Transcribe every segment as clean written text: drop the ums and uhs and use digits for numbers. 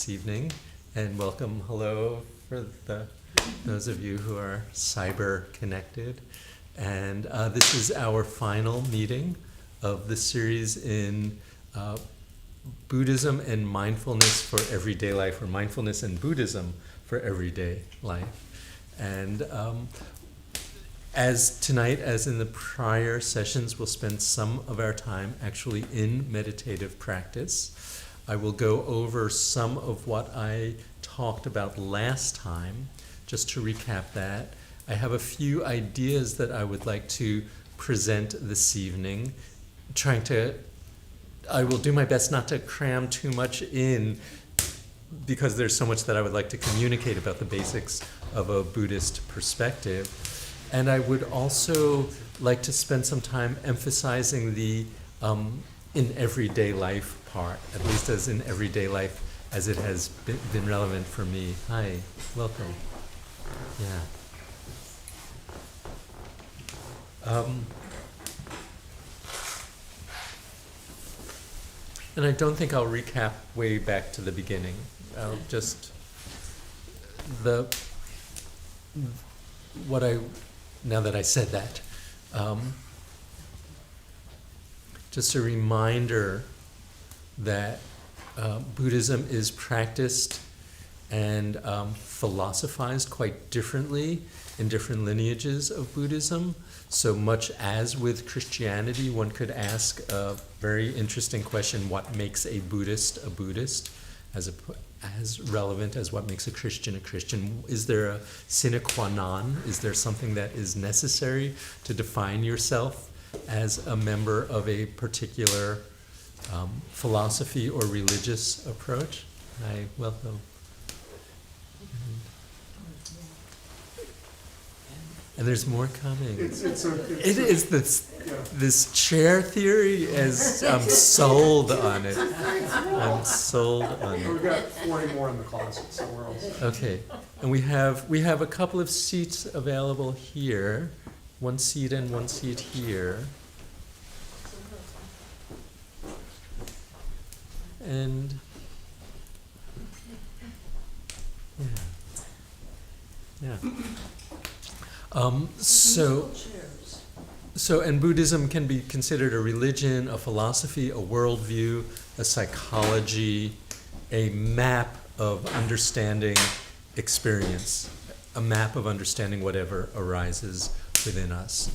this evening, and welcome, hello, for those of you who are cyber connected. And this is our final meeting of the series in Buddhism and Mindfulness for Everyday Life, or Mindfulness and Buddhism for Everyday Life. And as tonight, as in the prior sessions, we'll spend some of our time actually in meditative practice. I will go over some of what I talked about last time, just to recap that. I have a few ideas that I would like to present this evening, I will do my best not to cram too much in, because there's so much that I would like to communicate about the basics of a Buddhist perspective. And I would also like to spend some time emphasizing the in everyday life part, at least as in everyday life as it has been relevant for me. Hi, welcome. Yeah. And I don't think I'll recap way back to the beginning. I'll just now that I said that, just a reminder that Buddhism is practiced and philosophized quite differently in different lineages of Buddhism. So much as with Christianity, one could ask a very interesting question: what makes a Buddhist, as relevant as what makes a Christian a Christian? Is there a sine qua non? Is there something that is necessary to define yourself as a member of a particular philosophy or religious approach? Hi, welcome. And there's more coming. It is this chair theory, as I'm sold on it. I'm sold on it. We've got 40 more in the closet, so we're all set. Okay, and we have a couple of seats available here, one seat and one seat here. And yeah. And Buddhism can be considered a religion, a philosophy, a worldview, a psychology, a map of understanding experience, a map of understanding whatever arises within us.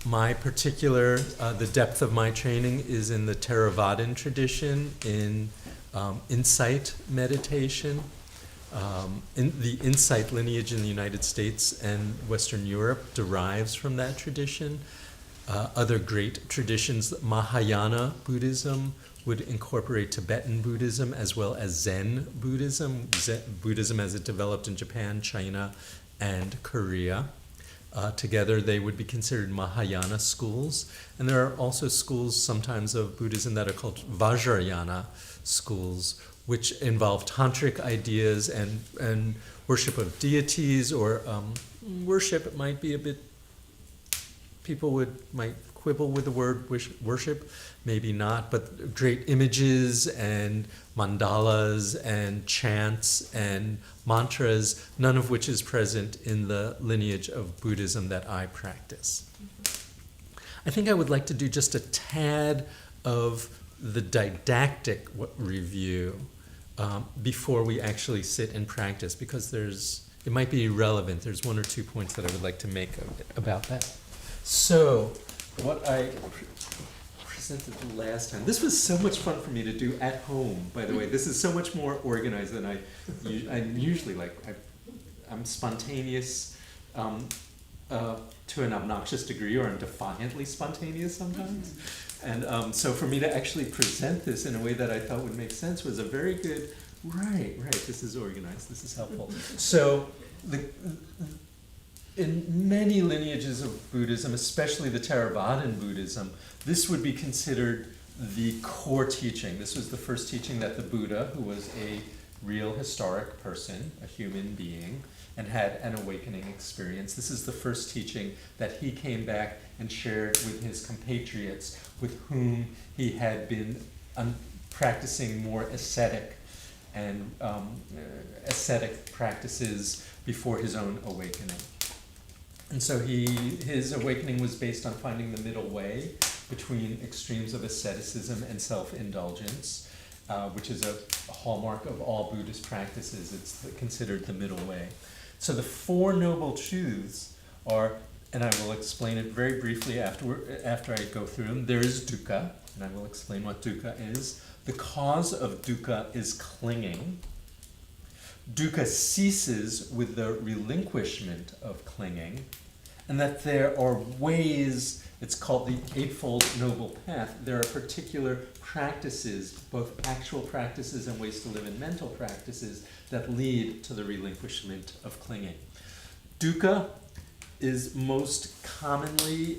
My particular, the depth of my training is in the Theravadan tradition, in insight meditation. The insight lineage in the United States and Western Europe derives from that tradition. Other great traditions, Mahayana Buddhism, would incorporate Tibetan Buddhism as well as Zen Buddhism, Buddhism as it developed in Japan, China, and Korea. Together they would be considered Mahayana schools. And there are also schools sometimes of Buddhism that are called Vajrayana schools, which involve tantric ideas and worship of deities, or worship might be a bit, people might quibble with the word worship, maybe not, but great images and mandalas and chants and mantras, none of which is present in the lineage of Buddhism that I practice. I think I would like to do just a tad of the didactic review before we actually sit and practice, because it might be irrelevant. There's one or two points that I would like to make about that. So, what I presented last time, this was so much fun for me to do at home, by the way. This is so much more organized than I'm usually like. I'm spontaneous to an obnoxious degree, or I'm defiantly spontaneous sometimes. And so for me to actually present this in a way that I thought would make sense was a very good, right, this is organized, this is helpful. So in many lineages of Buddhism, especially the Theravadan Buddhism, this would be considered the core teaching. This was the first teaching that the Buddha, who was a real historic person, a human being, and had an awakening experience. This is the first teaching that he came back and shared with his compatriots with whom he had been practicing more ascetic and ascetic practices before his own awakening. And so his awakening was based on finding the middle way between extremes of asceticism and self-indulgence, which is a hallmark of all Buddhist practices. It's considered the middle way. So the Four Noble Truths are, and I will explain it very briefly after I go through them. There is dukkha, and I will explain what dukkha is. The cause of dukkha is clinging. Dukkha ceases with the relinquishment of clinging, and that there are ways, it's called the Eightfold Noble Path, there are particular practices, both actual practices and ways to live in mental practices, that lead to the relinquishment of clinging. Dukkha is most commonly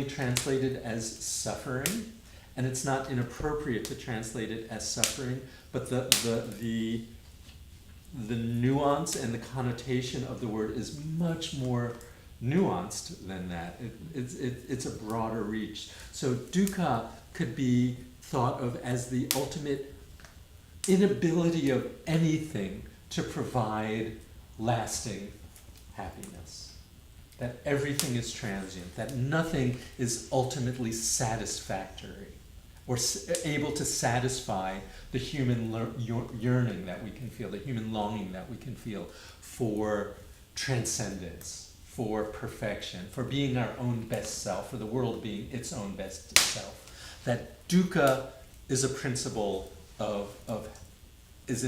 translated as suffering, and it's not inappropriate to translate it as suffering, but the nuance and the connotation of the word is much more nuanced than that. It's a broader reach. So dukkha could be thought of as the ultimate inability of anything to provide lasting happiness. That everything is transient, that nothing is ultimately satisfactory or able to satisfy the human yearning that we can feel, the human longing that we can feel for transcendence, for perfection, for being our own best self, for the world being its own best self. That dukkha is a principle is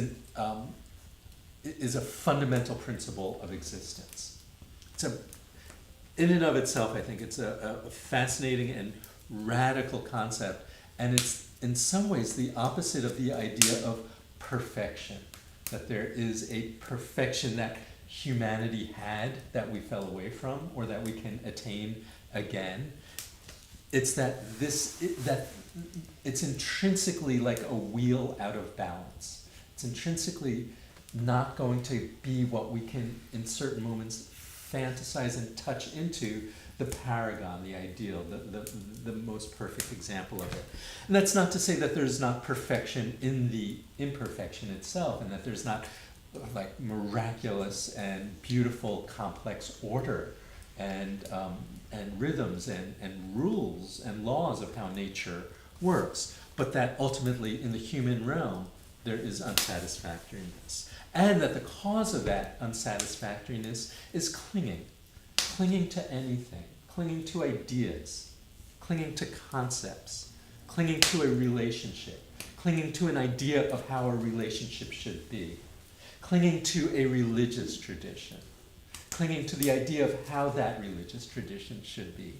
a fundamental principle of existence. In and of itself, I think it's a fascinating and radical concept, and it's in some ways the opposite of the idea of perfection, that there is a perfection that humanity had that we fell away from or that we can attain again. It's that it's intrinsically like a wheel out of balance. It's intrinsically not going to be what we can, in certain moments, fantasize and touch into the paragon, the ideal, the most perfect example of it. And that's not to say that there's not perfection in the imperfection itself, and that there's not like miraculous and beautiful complex order and rhythms and rules and laws of how nature works, but that ultimately in the human realm there is unsatisfactoriness. And that the cause of that unsatisfactoriness is clinging to anything, clinging to ideas, clinging to concepts, clinging to a relationship, clinging to an idea of how a relationship should be, clinging to a religious tradition, clinging to the idea of how that religious tradition should be,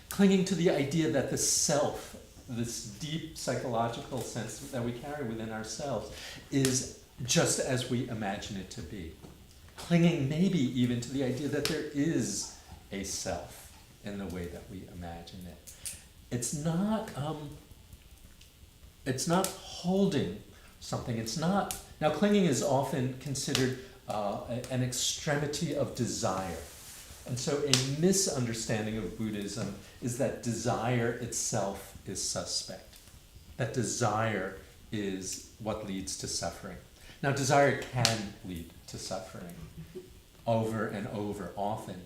clinging to the idea that the self, this deep psychological sense that we carry within ourselves, is just as we imagine it to be. Clinging maybe even to the idea that there is a self in the way that we imagine it. It's not holding something. It's not. Now, clinging is often considered an extremity of desire. And so a misunderstanding of Buddhism is that desire itself is suspect. That desire is what leads to suffering. Now, desire can lead to suffering over and over, often.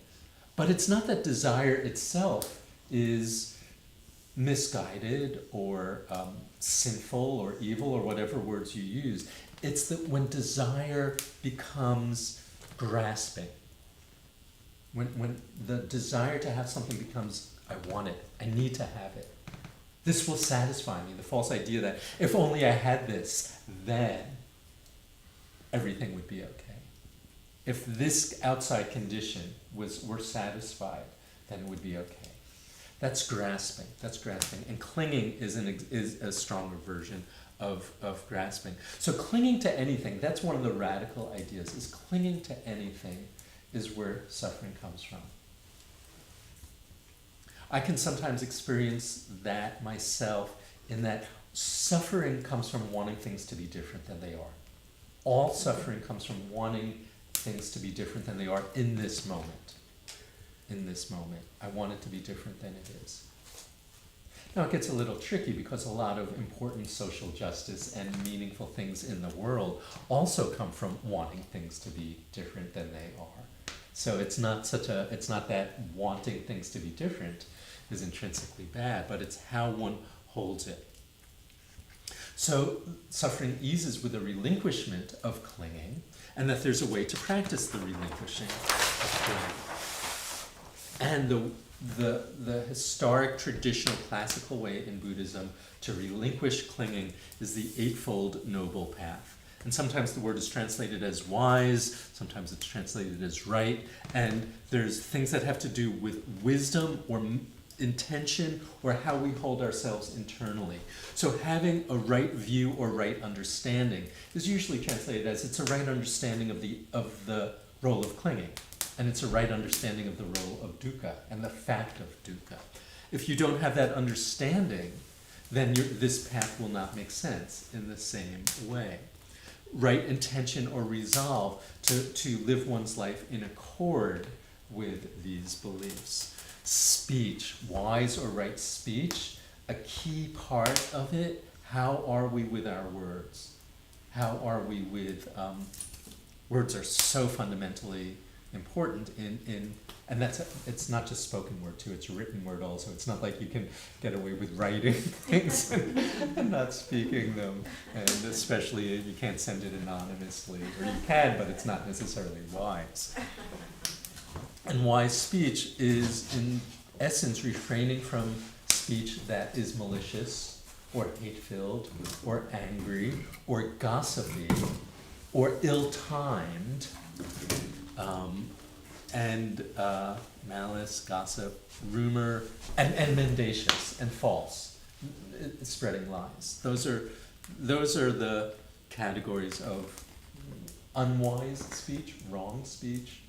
But it's not that desire itself is misguided or sinful or evil or whatever words you use. It's that when desire becomes grasping, when the desire to have something becomes, I want it, I need to have it. This will satisfy me. The false idea that if only I had this, then everything would be okay. If this outside condition were satisfied, then it would be okay. That's grasping. And clinging is a stronger version of grasping. So clinging to anything, that's one of the radical ideas, is clinging to anything is where suffering comes from. I can sometimes experience that myself, in that suffering comes from wanting things to be different than they are. All suffering comes from wanting things to be different than they are in this moment. In this moment. I want it to be different than it is. Now it gets a little tricky because a lot of important social justice and meaningful things in the world also come from wanting things to be different than they are. So it's not that wanting things to be different is intrinsically bad, but it's how one holds it. So suffering eases with a relinquishment of clinging, and that there's a way to practice the relinquishing of clinging. And the historic, traditional, classical way in Buddhism to relinquish clinging is the Eightfold Noble Path. And sometimes the word is translated as wise, sometimes it's translated as right, and there's things that have to do with wisdom or intention or how we hold ourselves internally. So having a right view or right understanding is usually translated as it's a right understanding of the role of clinging, and it's a right understanding of the role of dukkha and the fact of dukkha. If you don't have that understanding, then this path will not make sense in the same way. Right intention or resolve to live one's life in accord with these beliefs. Speech, wise or right speech, a key part of it, how are we with our words? How are we with, words are so fundamentally important and it's not just spoken word too, it's written word also. It's not like you can get away with writing things and not speaking them, and especially you can't send it anonymously, or you can, but it's not necessarily wise. And wise speech is, in essence, refraining from speech that is malicious, or hate-filled, or angry, or gossipy, or ill-timed, and malice, gossip, rumor, and mendacious, and false, spreading lies. Those are the categories of unwise speech, wrong speech,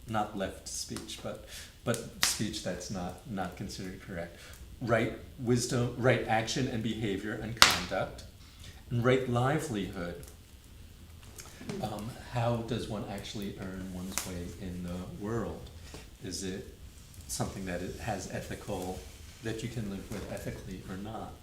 not left speech, but speech that's not considered correct. Right wisdom, right action and behavior and conduct, and right livelihood. How does one actually earn one's way in the world? Is it something that it has ethical, that you can live with ethically or not?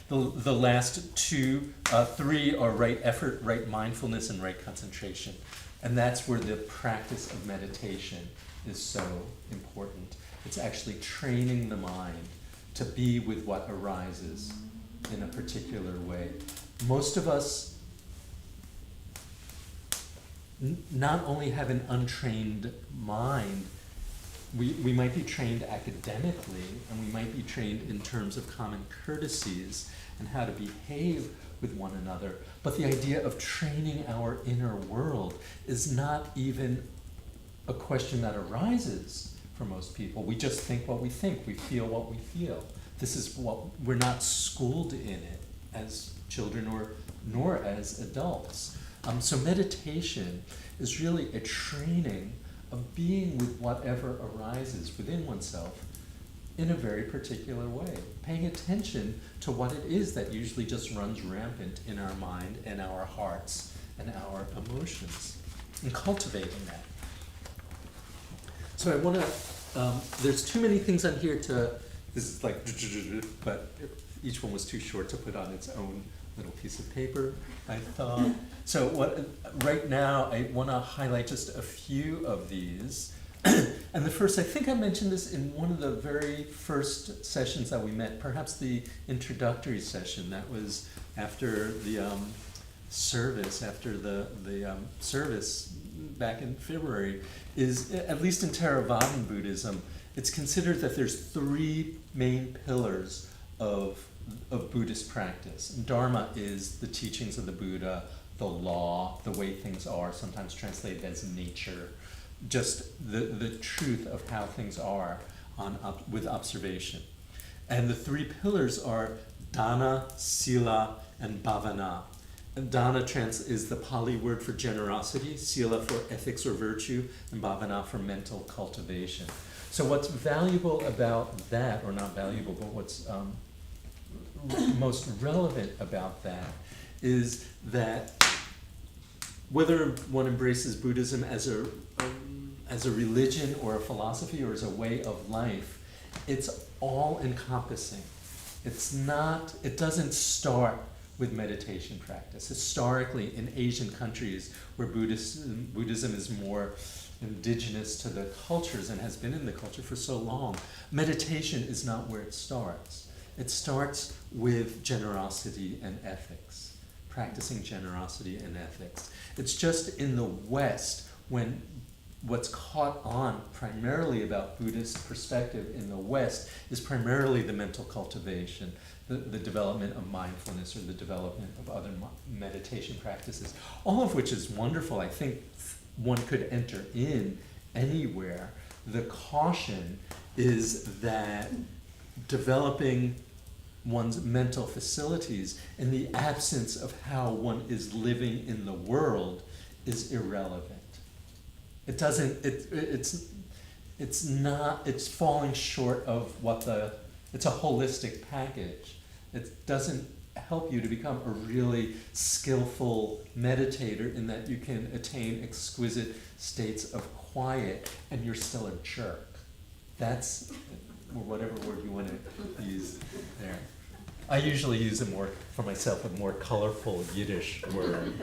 The last three are right effort, right mindfulness, and right concentration. And that's where the practice of meditation is so important. It's actually training the mind to be with what arises in a particular way. Most of us not only have an untrained mind, we might be trained academically, and we might be trained in terms of common courtesies and how to behave with one another, but the idea of training our inner world is not even a question that arises for most people. We just think what we think, we feel what we feel. This is what, we're not schooled in it as children nor as adults. So meditation is really a training of being with whatever arises within oneself in a very particular way, paying attention to what it is that usually just runs rampant in our mind and our hearts and our emotions, and cultivating that. So I want to, there's too many things on here to, this is like, but each one was too short to put on its own little piece of paper, I thought. So right now, I want to highlight just a few of these. And the first, I think I mentioned this in one of the very first sessions that we met, perhaps the introductory session. That was after the service, service back in February, is, at least in Theravadan Buddhism, it's considered that there's three main pillars of Buddhist practice. Dharma is the teachings of the Buddha, the law, the way things are, sometimes translated as nature, just the truth of how things are with observation. And the three pillars are dana, sila, and bhavana. And dana is the Pali word for generosity, sila for ethics or virtue, and bhavana for mental cultivation. So what's valuable about that, or not valuable, but what's most relevant about that is that whether one embraces Buddhism as a religion or a philosophy or as a way of life, it's all-encompassing. It doesn't start with meditation practice. Historically, in Asian countries where Buddhism is more indigenous to the cultures and has been in the culture for so long, meditation is not where it starts. It starts with generosity and ethics, practicing generosity and ethics. It's just in the West when what's caught on primarily about Buddhist perspective in the West is primarily the mental cultivation, the development of mindfulness or the development of other meditation practices, all of which is wonderful. I think one could enter in anywhere. The caution is that developing one's mental facilities in the absence of how one is living in the world is irrelevant. It doesn't, it's not, it's falling short of it's a holistic package. It doesn't help you to become a really skillful meditator in that you can attain exquisite states of quiet and you're still a jerk. That's, or whatever word you want to use there. I usually use for myself, a more colorful Yiddish word,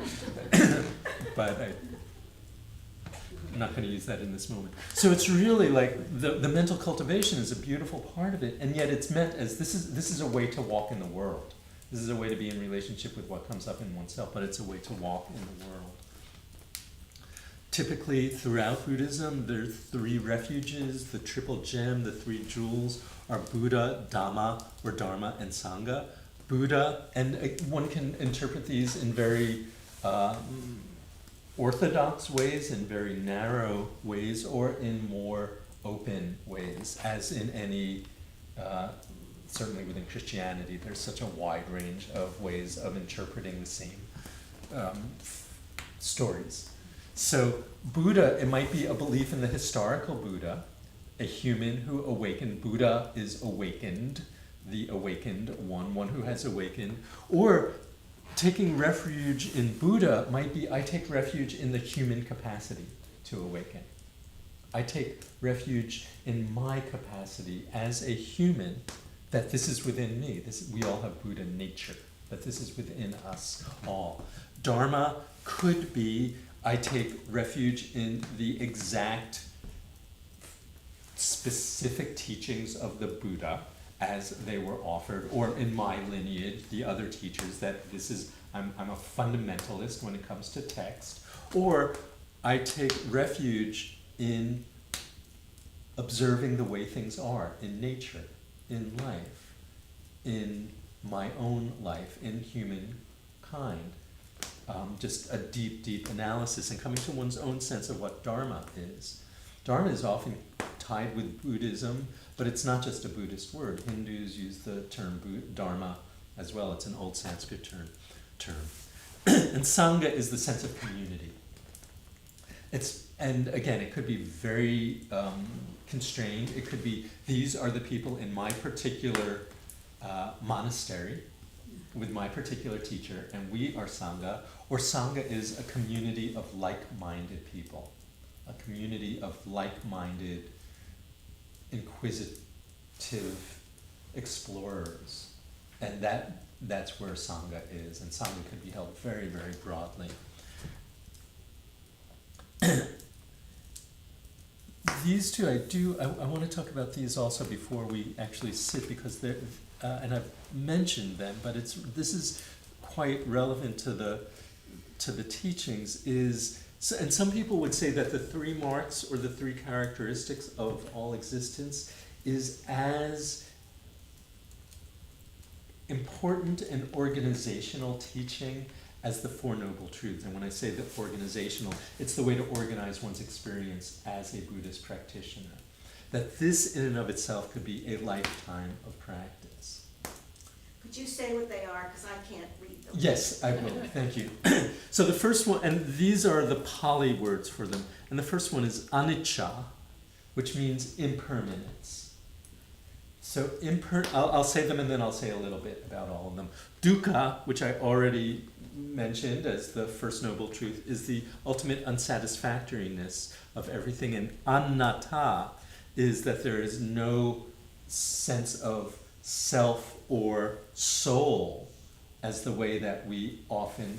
but I'm not going to use that in this moment. So it's really like the mental cultivation is a beautiful part of it, and yet it's meant as this is a way to walk in the world. This is a way to be in relationship with what comes up in oneself, but it's a way to walk in the world. Typically, throughout Buddhism, there are three refuges. The triple gem, the three jewels, are Buddha, Dhamma, or Dharma, and Sangha. Buddha, and one can interpret these in very orthodox ways, in very narrow ways, or in more open ways, as in any, certainly within Christianity, there's such a wide range of ways of interpreting the same stories. So Buddha, it might be a belief in the historical Buddha, a human who awakened. Buddha is awakened, the awakened one who has awakened. Or taking refuge in Buddha might be, I take refuge in the human capacity to awaken. I take refuge in my capacity as a human, that this is within me. We all have Buddha nature, that this is within us all. Dharma could be, I take refuge in the exact specific teachings of the Buddha as they were offered, or in my lineage, the other teachers, that I'm a fundamentalist when it comes to text, or I take refuge in observing the way things are in nature, in life, in my own life, in humankind. Just a deep, deep analysis and coming to one's own sense of what Dharma is. Dharma is often tied with Buddhism, but it's not just a Buddhist word. Hindus use the term Dharma as well. It's an old Sanskrit term. And Sangha is the sense of community. And again, it could be very constrained. It could be, these are the people in my particular monastery, with my particular teacher, and we are Sangha, or Sangha is a community of like-minded people, a community of like-minded, inquisitive explorers, and that's where Sangha is, and Sangha could be held very, very broadly. These two, I want to talk about these also before we actually sit, because they're, and I've mentioned them, but this is quite relevant to the teachings. And some people would say that the three marks or the three characteristics of all existence is as important an organizational teaching as the Four Noble Truths. And when I say the organizational, it's the way to organize one's experience as a Buddhist practitioner. That this in and of itself could be a lifetime of practice. Could you say what they are, because I can't read them? Yes, I will. Thank you. So the first one, and these are the Pali words for them, and the first one is anicca, which means impermanence. So I'll say them and then I'll say a little bit about all of them. Dukkha, which I already mentioned as the first noble truth, is the ultimate unsatisfactoriness of everything, and anatta is that there is no sense of self or soul as the way that we often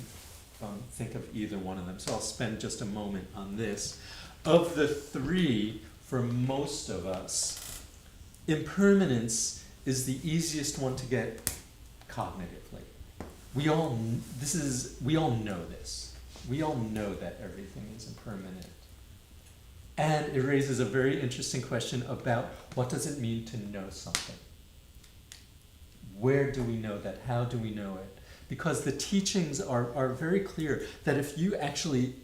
think of either one of them. So I'll spend just a moment on this. Of the three, for most of us, impermanence is the easiest one to get cognitively. We all know this. We all know that everything is impermanent. And it raises a very interesting question about what does it mean to know something? Where do we know that? How do we know it? Because the teachings are very clear that if you actually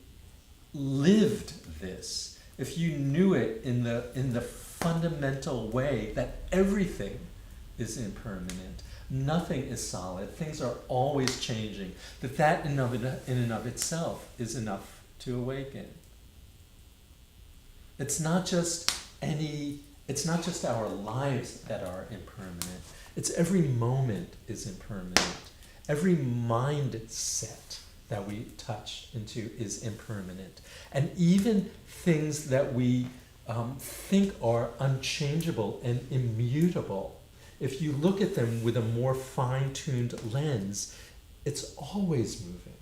lived this, if you knew it in the fundamental way that everything is impermanent, nothing is solid, things are always changing, that in and of itself is enough to awaken. It's not just our lives that are impermanent. It's every moment is impermanent. Every mindset that we touch into is impermanent. And even things that we think are unchangeable and immutable, if you look at them with a more fine-tuned lens, it's always moving.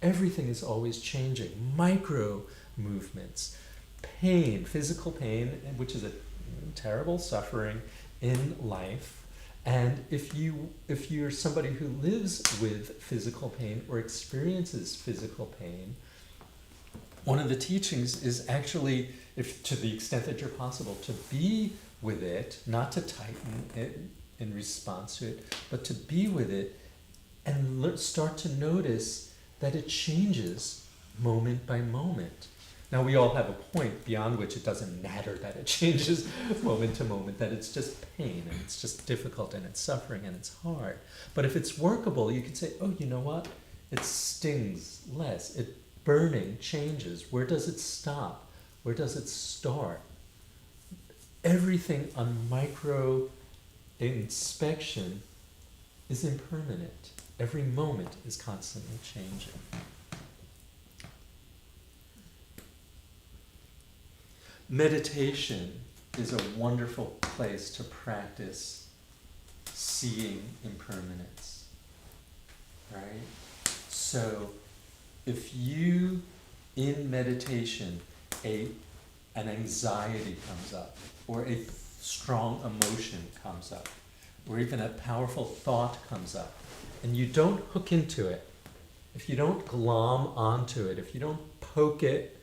Everything is always changing. Micro movements. Pain, physical pain, which is a terrible suffering in life. And if you're somebody who lives with physical pain or experiences physical pain, one of the teachings is actually, if to the extent that you're possible, to be with it, not to tighten it in response to it, but to be with it and start to notice that it changes moment by moment. Now we all have a point beyond which it doesn't matter that it changes moment to moment, that it's just pain and it's just difficult and it's suffering and it's hard. But if it's workable, you can say, oh, you know what? It stings less. Burning changes. Where does it stop? Where does it start? Everything on micro inspection is impermanent. Every moment is constantly changing. Meditation is a wonderful place to practice seeing impermanence, right? So if you, in meditation, an anxiety comes up, or a strong emotion comes up, or even a powerful thought comes up, and you don't hook into it, if you don't glom onto it, if you don't poke it,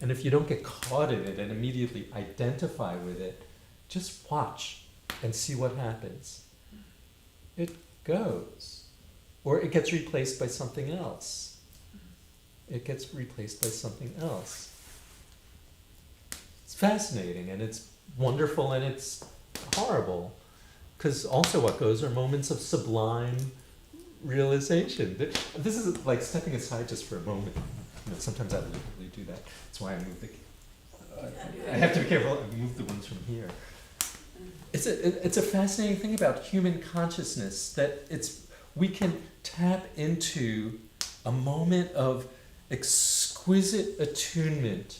and if you don't get caught in it and immediately identify with it, just watch and see what happens. It goes. Or it gets replaced by something else. It gets replaced by something else. It's fascinating and it's wonderful and it's horrible. Because also what goes are moments of sublime realization. This is like stepping aside just for a moment. Sometimes I literally do that. That's why I move I have to be careful. I move the ones from here. It's a fascinating thing about human consciousness that we can tap into a moment of exquisite attunement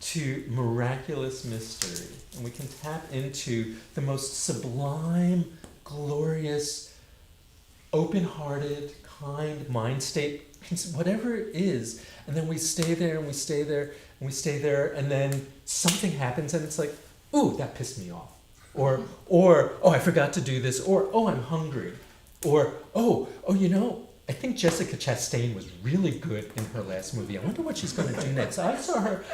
to miraculous mystery, and we can tap into the most sublime, glorious, open-hearted, kind mind state, whatever it is, and then we stay there and we stay there and we stay there, and then something happens and it's like, ooh, that pissed me off, or oh, I forgot to do this, or oh, I'm hungry, or oh, you know, I think Jessica Chastain was really good in her last movie. I wonder what she's going to do next. I saw her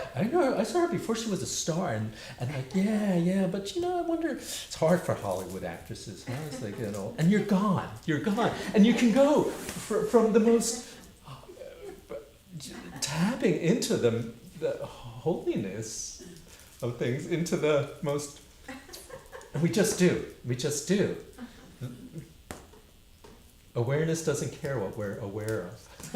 before she was a star, and like, yeah, but you know, I wonder. It's hard for Hollywood actresses, huh? It's like, you know, and you're gone, and you can go from the most tapping into the holiness of things into the most, and we just do. Awareness doesn't care what we're aware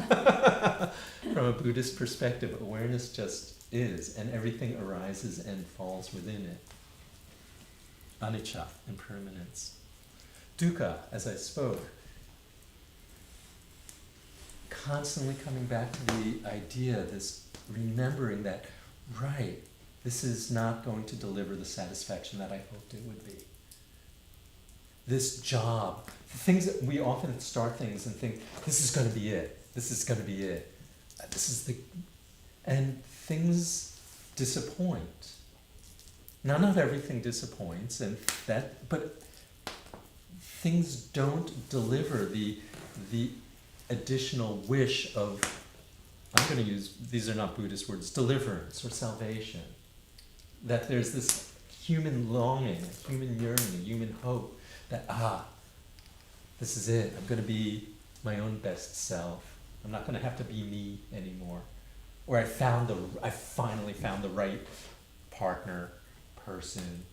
of. From a Buddhist perspective, awareness just is, and everything arises and falls within it. Anicca, impermanence. Dukkha, as I spoke. Constantly coming back to the idea, this remembering that, right, this is not going to deliver the satisfaction that I hoped it would be. This job, things that we often start things and think, this is going to be it. This is going to be it. And things disappoint. Now, not everything disappoints, but things don't deliver the additional wish of, I'm going to use, these are not Buddhist words, deliverance or salvation. That there's this human longing, a human yearning, a human hope that, this is it. I'm going to be my own best self. I'm not going to have to be me anymore. Or I finally found the right partner, person,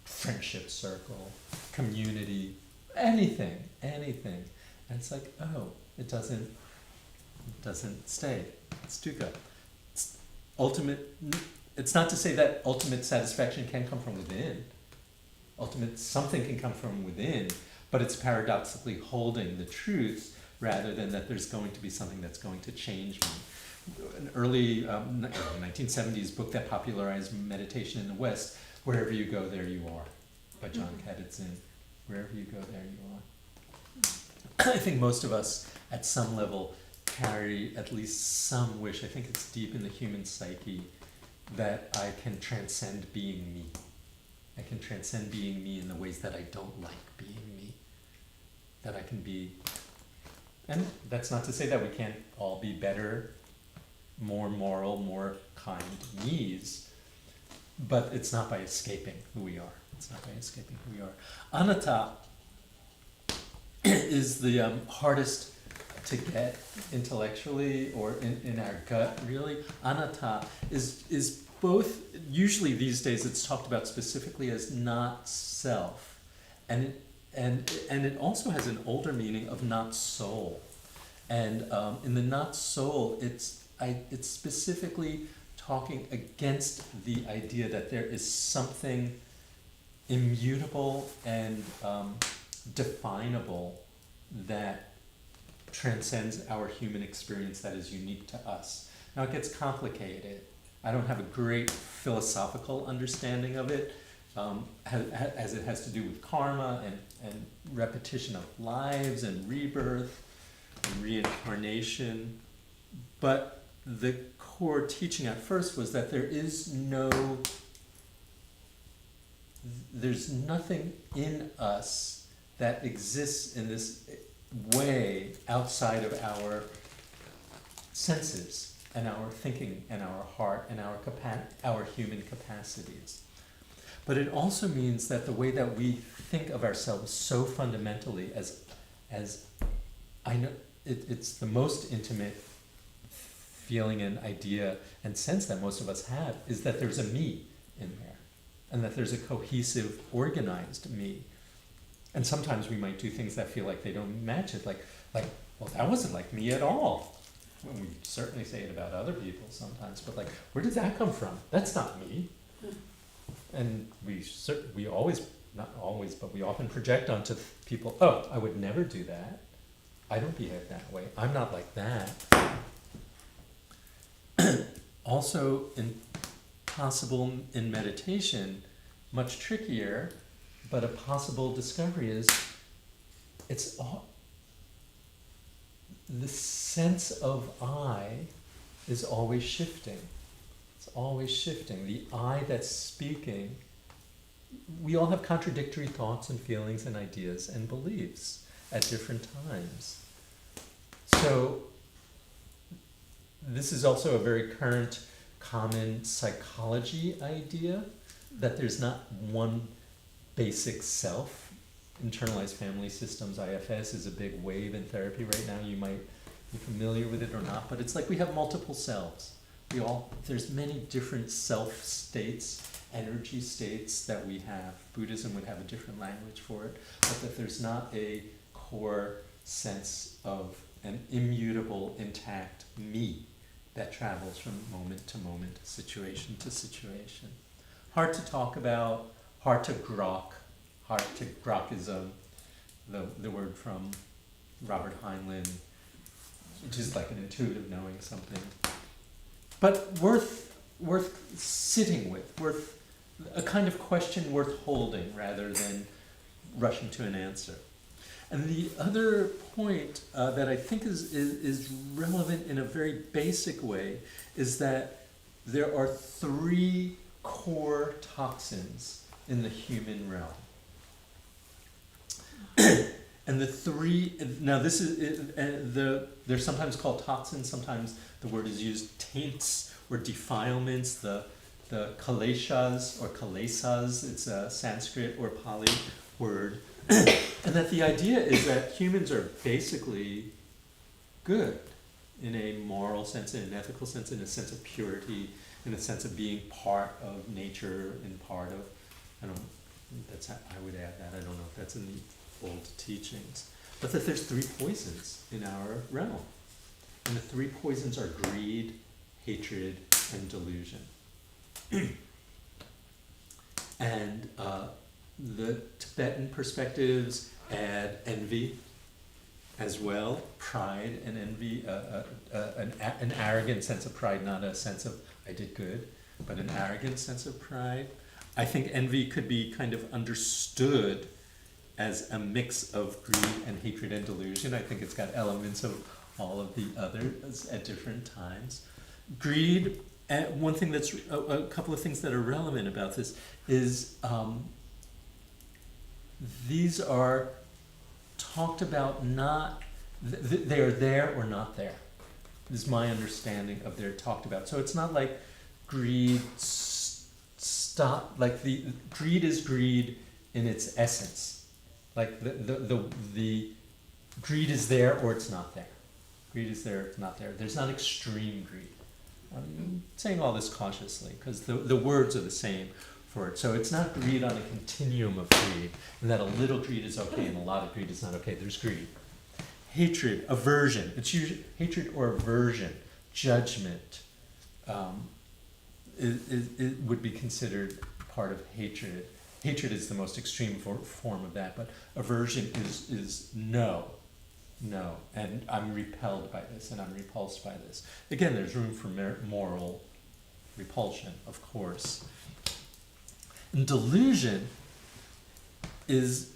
friendship circle, community, anything. And it's like, oh, it doesn't stay. It's too good. It's not to say that ultimate satisfaction can come from within. Something can come from within, but it's paradoxically holding the truths rather than that there's going to be something that's going to change me. An early 1970s book that popularized meditation in the West, Wherever You Go, There You Are, by John Kabat-Zinn. Wherever you go, there you are. I think most of us, at some level, carry at least some wish, I think it's deep in the human psyche, that I can transcend being me. I can transcend being me in the ways that I don't like being me. That I can be, and that's not to say that we can't all be better, more moral, more kind me's, but it's not by escaping who we are. It's not by escaping who we are. Anatta is the hardest to get intellectually or in our gut, really. Anatta is both, usually these days it's talked about specifically as not self, and it also has an older meaning of not soul. And in the not soul, it's specifically talking against the idea that there is something immutable and definable that transcends our human experience, that is unique to us. Now it gets complicated. I don't have a great philosophical understanding of it, as it has to do with karma and repetition of lives and rebirth and reincarnation. But the core teaching at first was that there's nothing in us that exists in this way outside of our senses and our thinking and our heart and our human capacities. But it also means that the way that we think of ourselves so fundamentally as I know, it's the most intimate feeling and idea and sense that most of us have, is that there's a me in there, and that there's a cohesive, organized me. And sometimes we might do things that feel like they don't match it, like, well, that wasn't like me at all. Well, we certainly say it about other people sometimes, but like, where did that come from? That's not me. And we always, not always, but we often project onto people, oh, I would never do that. I don't behave that way. I'm not like that. Also, possible in meditation, much trickier, but a possible discovery is the sense of I is always shifting. It's always shifting. The I that's speaking, we all have contradictory thoughts and feelings and ideas and beliefs at different times. So this is also a very current, common psychology idea that there's not one basic self. Internalized family systems, IFS, is a big wave in therapy right now. You might be familiar with it or not, but it's like we have multiple selves. There's many different self states, energy states that we have. Buddhism would have a different language for it, but that there's not a core sense of an immutable, intact me that travels from moment to moment, situation to situation. Hard to talk about, hard to grok. Grokism, the word from Robert Heinlein, which is like an intuitive knowing something. But worth worth sitting with, worth a kind of question worth holding rather than rushing to an answer. And the other point that I think is relevant in a very basic way is that there are 3 core toxins in the human realm. And the 3, now this is, they're sometimes called toxins, sometimes the word is used taints or defilements, the kaleshas or kalesas, it's a Sanskrit or Pali word. And that the idea is that humans are basically good in a moral sense, in an ethical sense, in a sense of purity, in a sense of being part of nature and part of, I would add that, I don't know if that's in the old teachings. But that there's 3 poisons in our realm. And the 3 poisons are greed, hatred, and delusion. And the Tibetan perspectives add envy as well, pride and envy, an arrogant sense of pride, not a sense of I did good, but an arrogant sense of pride. I think envy could be kind of understood as a mix of greed and hatred and delusion. I think it's got elements of all of the others at different times. Greed, one thing that's, a couple of things that are relevant about this is these are talked about not, they are there or not there. This is my understanding of they're talked about. So it's not like greed greed is greed in its essence. Like the greed is there or it's not there. Greed is there, it's not there. There's not extreme greed. I'm saying all this cautiously because the words are the same for it. So it's not greed on a continuum of greed, and that a little greed is okay and a lot of greed is not okay. There's greed. Hatred, aversion. It's usually hatred or aversion, judgment. It would be considered part of hatred. Hatred is the most extreme form of that, but aversion is no, and I'm repelled by this, and I'm repulsed by this. Again, there's room for moral repulsion, of course. And delusion is,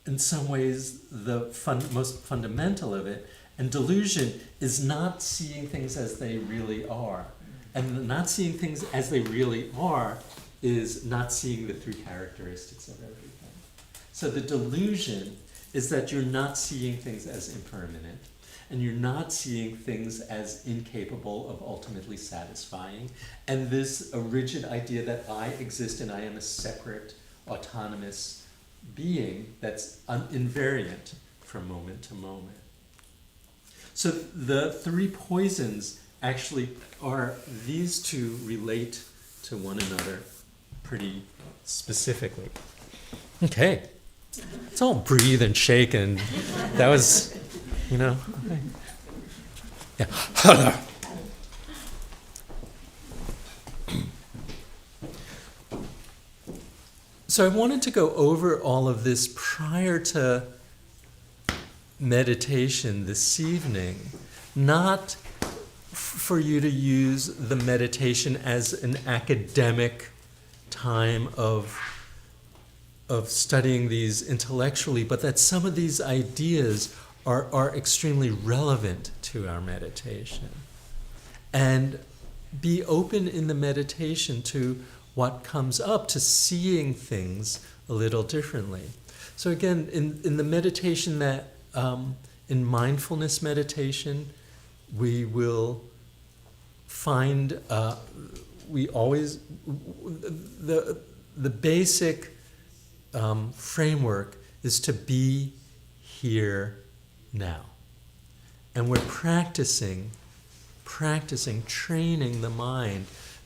in some ways, the most fundamental of it, and delusion is not seeing things as they really are. And not seeing things as they really are is not seeing the 3 characteristics of everything. So the delusion is that you're not seeing things as impermanent, and you're not seeing things as incapable of ultimately satisfying, and this a rigid idea that I exist and I am a separate, autonomous being that's invariant from moment to moment. So the 3 poisons actually are, these 2 relate to one another pretty specifically. Okay. It's all breathe and shake, and that was, yeah. So I wanted to go over all of this prior to meditation this evening, not for you to use the meditation as an academic time of studying these intellectually, but that some of these ideas are extremely relevant to our meditation. And be open in the meditation to what comes up, to seeing things a little differently. So again, in the meditation that, in mindfulness meditation, we will find, the basic framework is to be here now. And we're practicing, training the mind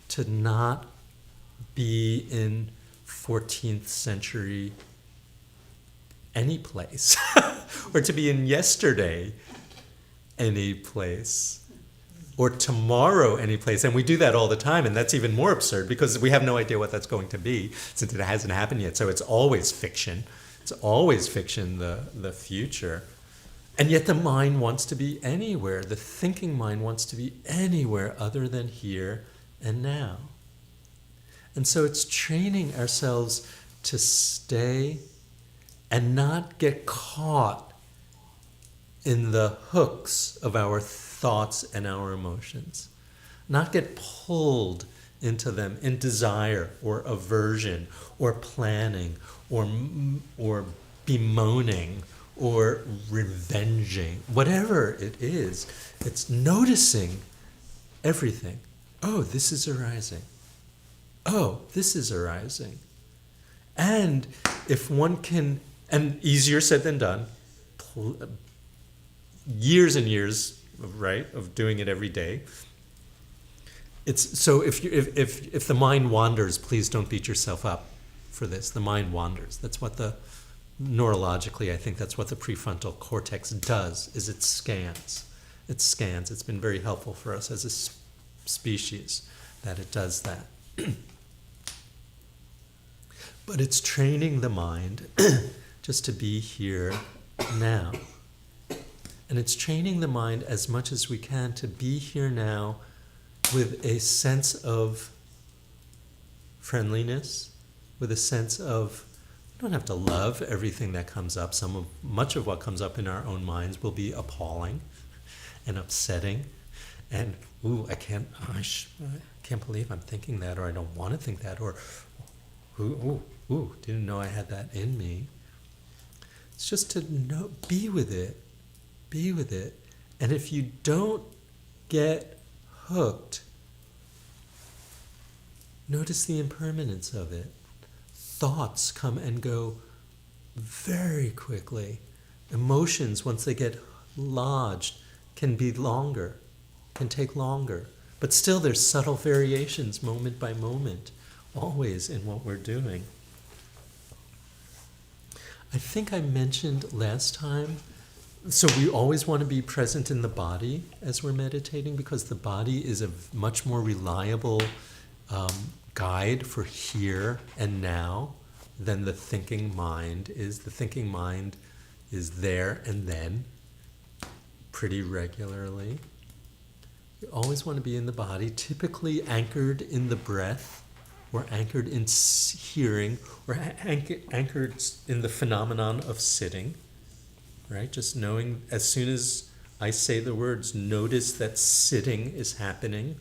to not be in 14th century any place, or to be in yesterday any place, or tomorrow any place. And we do that all the time, and that's even more absurd because we have no idea what that's going to be since it hasn't happened yet. So it's always fiction. It's always fiction, the future. And yet the mind wants to be anywhere. The thinking mind wants to be anywhere other than here and now. And so it's training ourselves to stay and not get caught in the hooks of our thoughts and our emotions. Not get pulled into them in desire or aversion or planning or bemoaning or revenging. Whatever it is, it's noticing everything. Oh, this is arising. Oh, this is arising. And if one can, and easier said than done, years and years, right, of doing it every day. It's so if the mind wanders, please don't beat yourself up for this. The mind wanders. That's what neurologically, I think that's what the prefrontal cortex does, is it scans. It scans. It's been very helpful for us as a species that it does that. But it's training the mind just to be here now. And it's training the mind as much as we can to be here now with a sense of friendliness, with a sense of, we don't have to love everything that comes up. Much of what comes up in our own minds will be appalling and upsetting. And, I can't believe I'm thinking that, or I don't want to think that, or, didn't know I had that in me. It's just to be with it. Be with it. And if you don't get hooked, notice the impermanence of it. Thoughts come and go very quickly. Emotions, once they get lodged, can be longer, can take longer. But still there's subtle variations moment by moment, always in what we're doing. I think I mentioned last time, so we always want to be present in the body as we're meditating, because the body is a much more reliable guide for here and now than the thinking mind is. The thinking mind is there and then pretty regularly. You always want to be in the body, typically anchored in the breath, or anchored in hearing, or anchored in the phenomenon of sitting. Right? Just knowing, as soon as I say the words, notice that sitting is happening.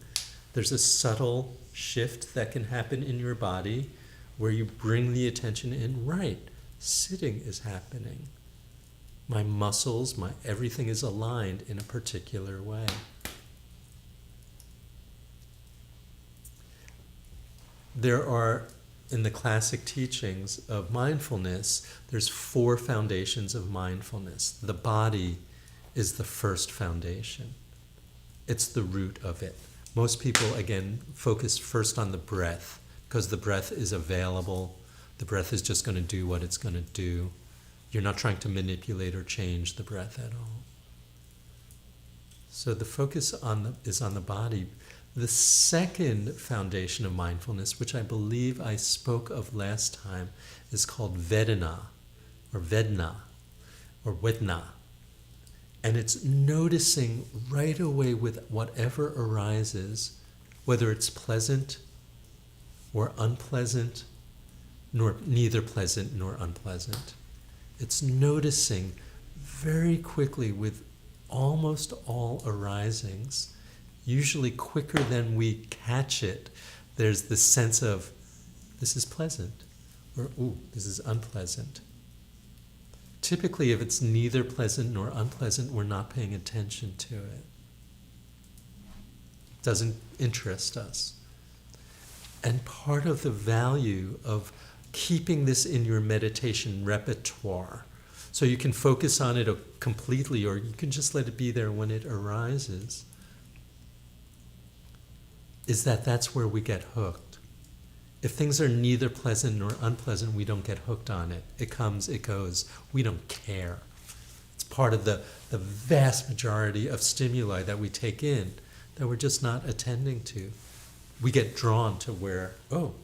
There's a subtle shift that can happen in your body where you bring the attention in. Right, sitting is happening. My muscles, everything is aligned in a particular way. There are, in the classic teachings of mindfulness, there's 4 foundations of mindfulness. The body is the first foundation. It's the root of it. Most people, again, focus first on the breath, because the breath is available. The breath is just going to do what it's going to do. You're not trying to manipulate or change the breath at all. So the focus is on the body. The second foundation of mindfulness, which I believe I spoke of last time, is called Vedana, or Vedna, or Vedna. And it's noticing right away with whatever arises, whether it's pleasant or unpleasant, nor neither pleasant nor unpleasant. It's noticing very quickly with almost all arisings, usually quicker than we catch it. There's this sense of, this is pleasant, or this is unpleasant. Typically, if it's neither pleasant nor unpleasant, we're not paying attention to it. It doesn't interest us. And part of the value of keeping this in your meditation repertoire, so you can focus on it completely, or you can just let it be there when it arises, is that that's where we get hooked. If things are neither pleasant nor unpleasant, we don't get hooked on it. It comes, it goes. We don't care. It's part of the vast majority of stimuli that we take in that we're just not attending to. We get drawn to where,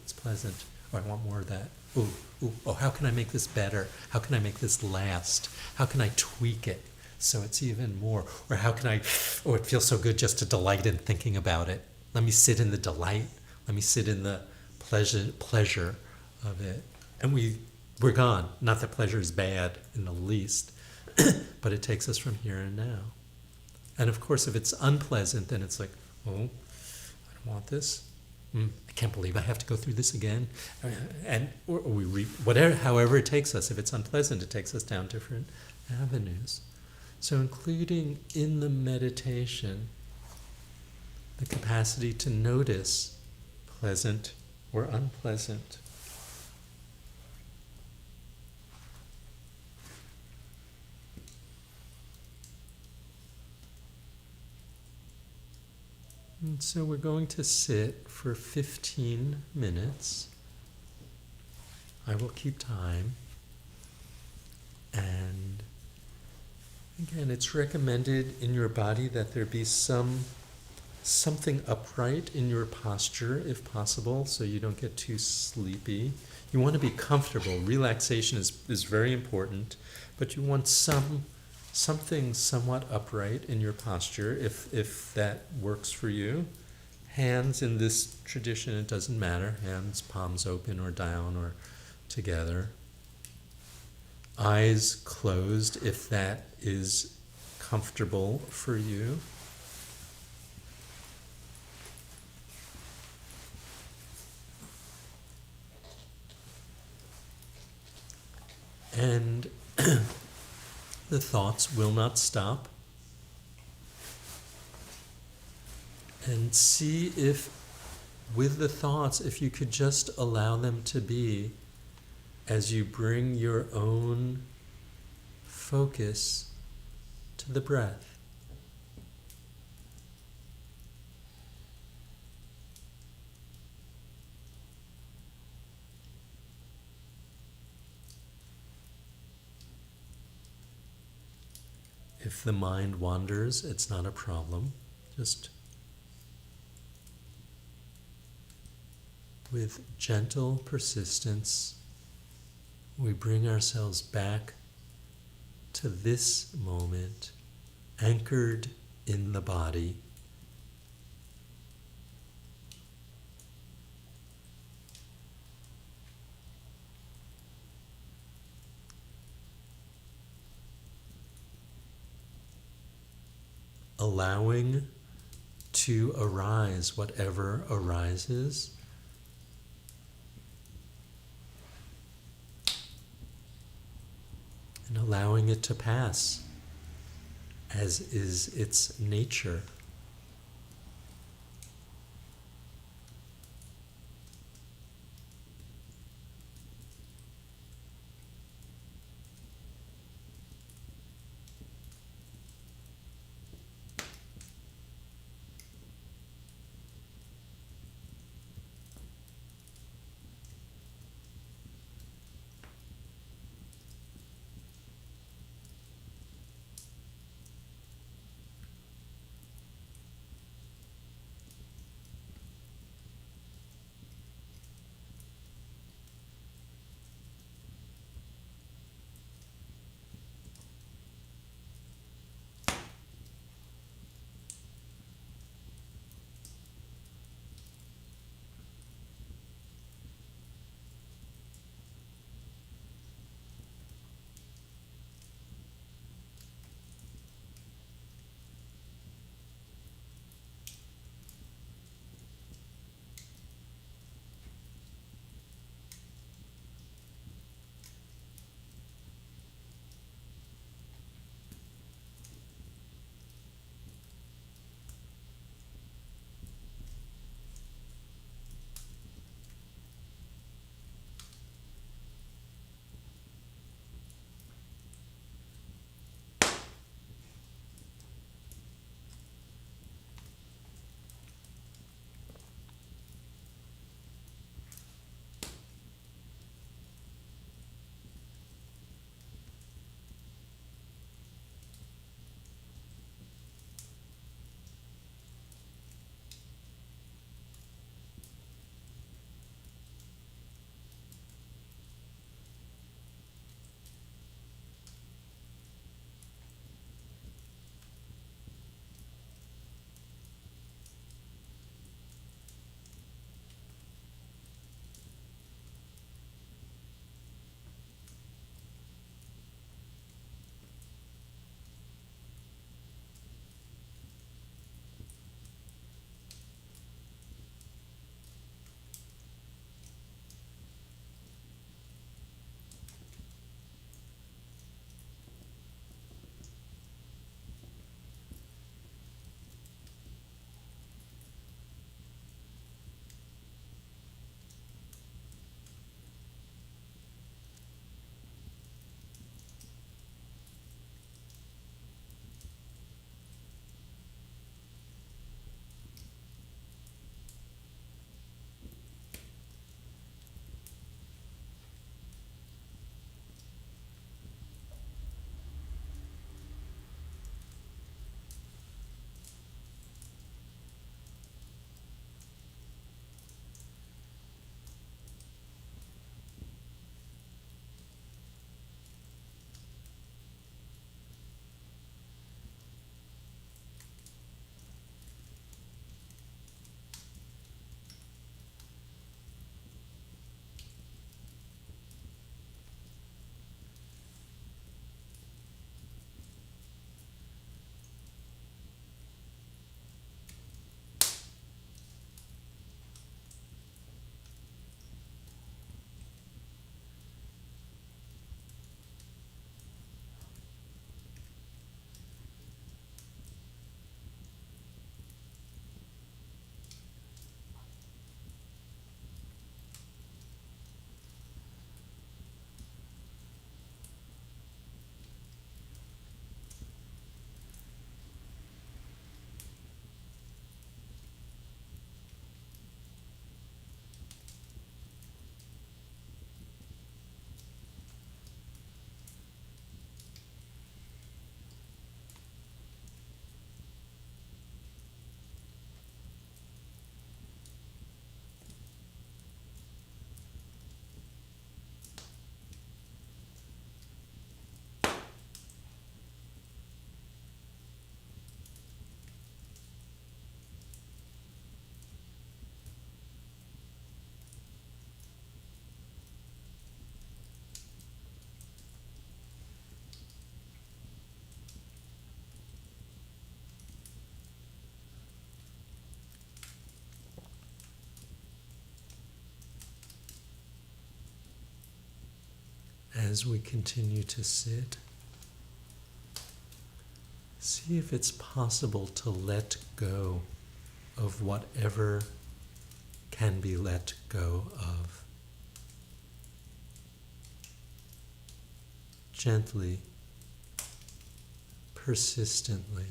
it's pleasant. I want more of that. How can I make this better? How can I make this last? How can I tweak it so it's even more? Or how can it feels so good just to delight in thinking about it. Let me sit in the delight. Let me sit in the pleasure of it. And we're gone. Not that pleasure is bad in the least, but it takes us from here and now. And of course, if it's unpleasant, then it's like, oh, I don't want this. I can't believe I have to go through this again. And or whatever, however it takes us. If it's unpleasant, it takes us down different avenues. So including in the meditation the capacity to notice pleasant or unpleasant. And so we're going to sit for 15 minutes. I will keep time. And again, it's recommended in your body that there be something upright in your posture, if possible, so you don't get too sleepy. You want to be comfortable. Relaxation is very important, but you want something somewhat upright in your posture, if that works for you. Hands in this tradition, it doesn't matter. Hands, palms open or down or together. Eyes closed if that is comfortable for you. And the thoughts will not stop. And see if, with the thoughts, if you could just allow them to be as you bring your own focus to the breath. If the mind wanders, it's not a problem. Just with gentle persistence, we bring ourselves back to this moment, anchored in the body. Allowing to arise whatever arises. And allowing it to pass as is its nature. as we continue to sit, see if it's possible to let go of whatever can be let go of. Gently, persistently,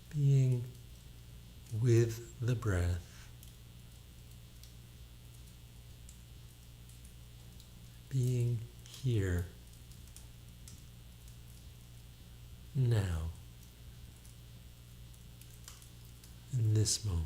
being with the breath, being here, now, in this moment.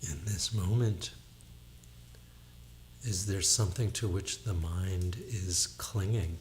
In this moment, is there something to which the mind is clinging?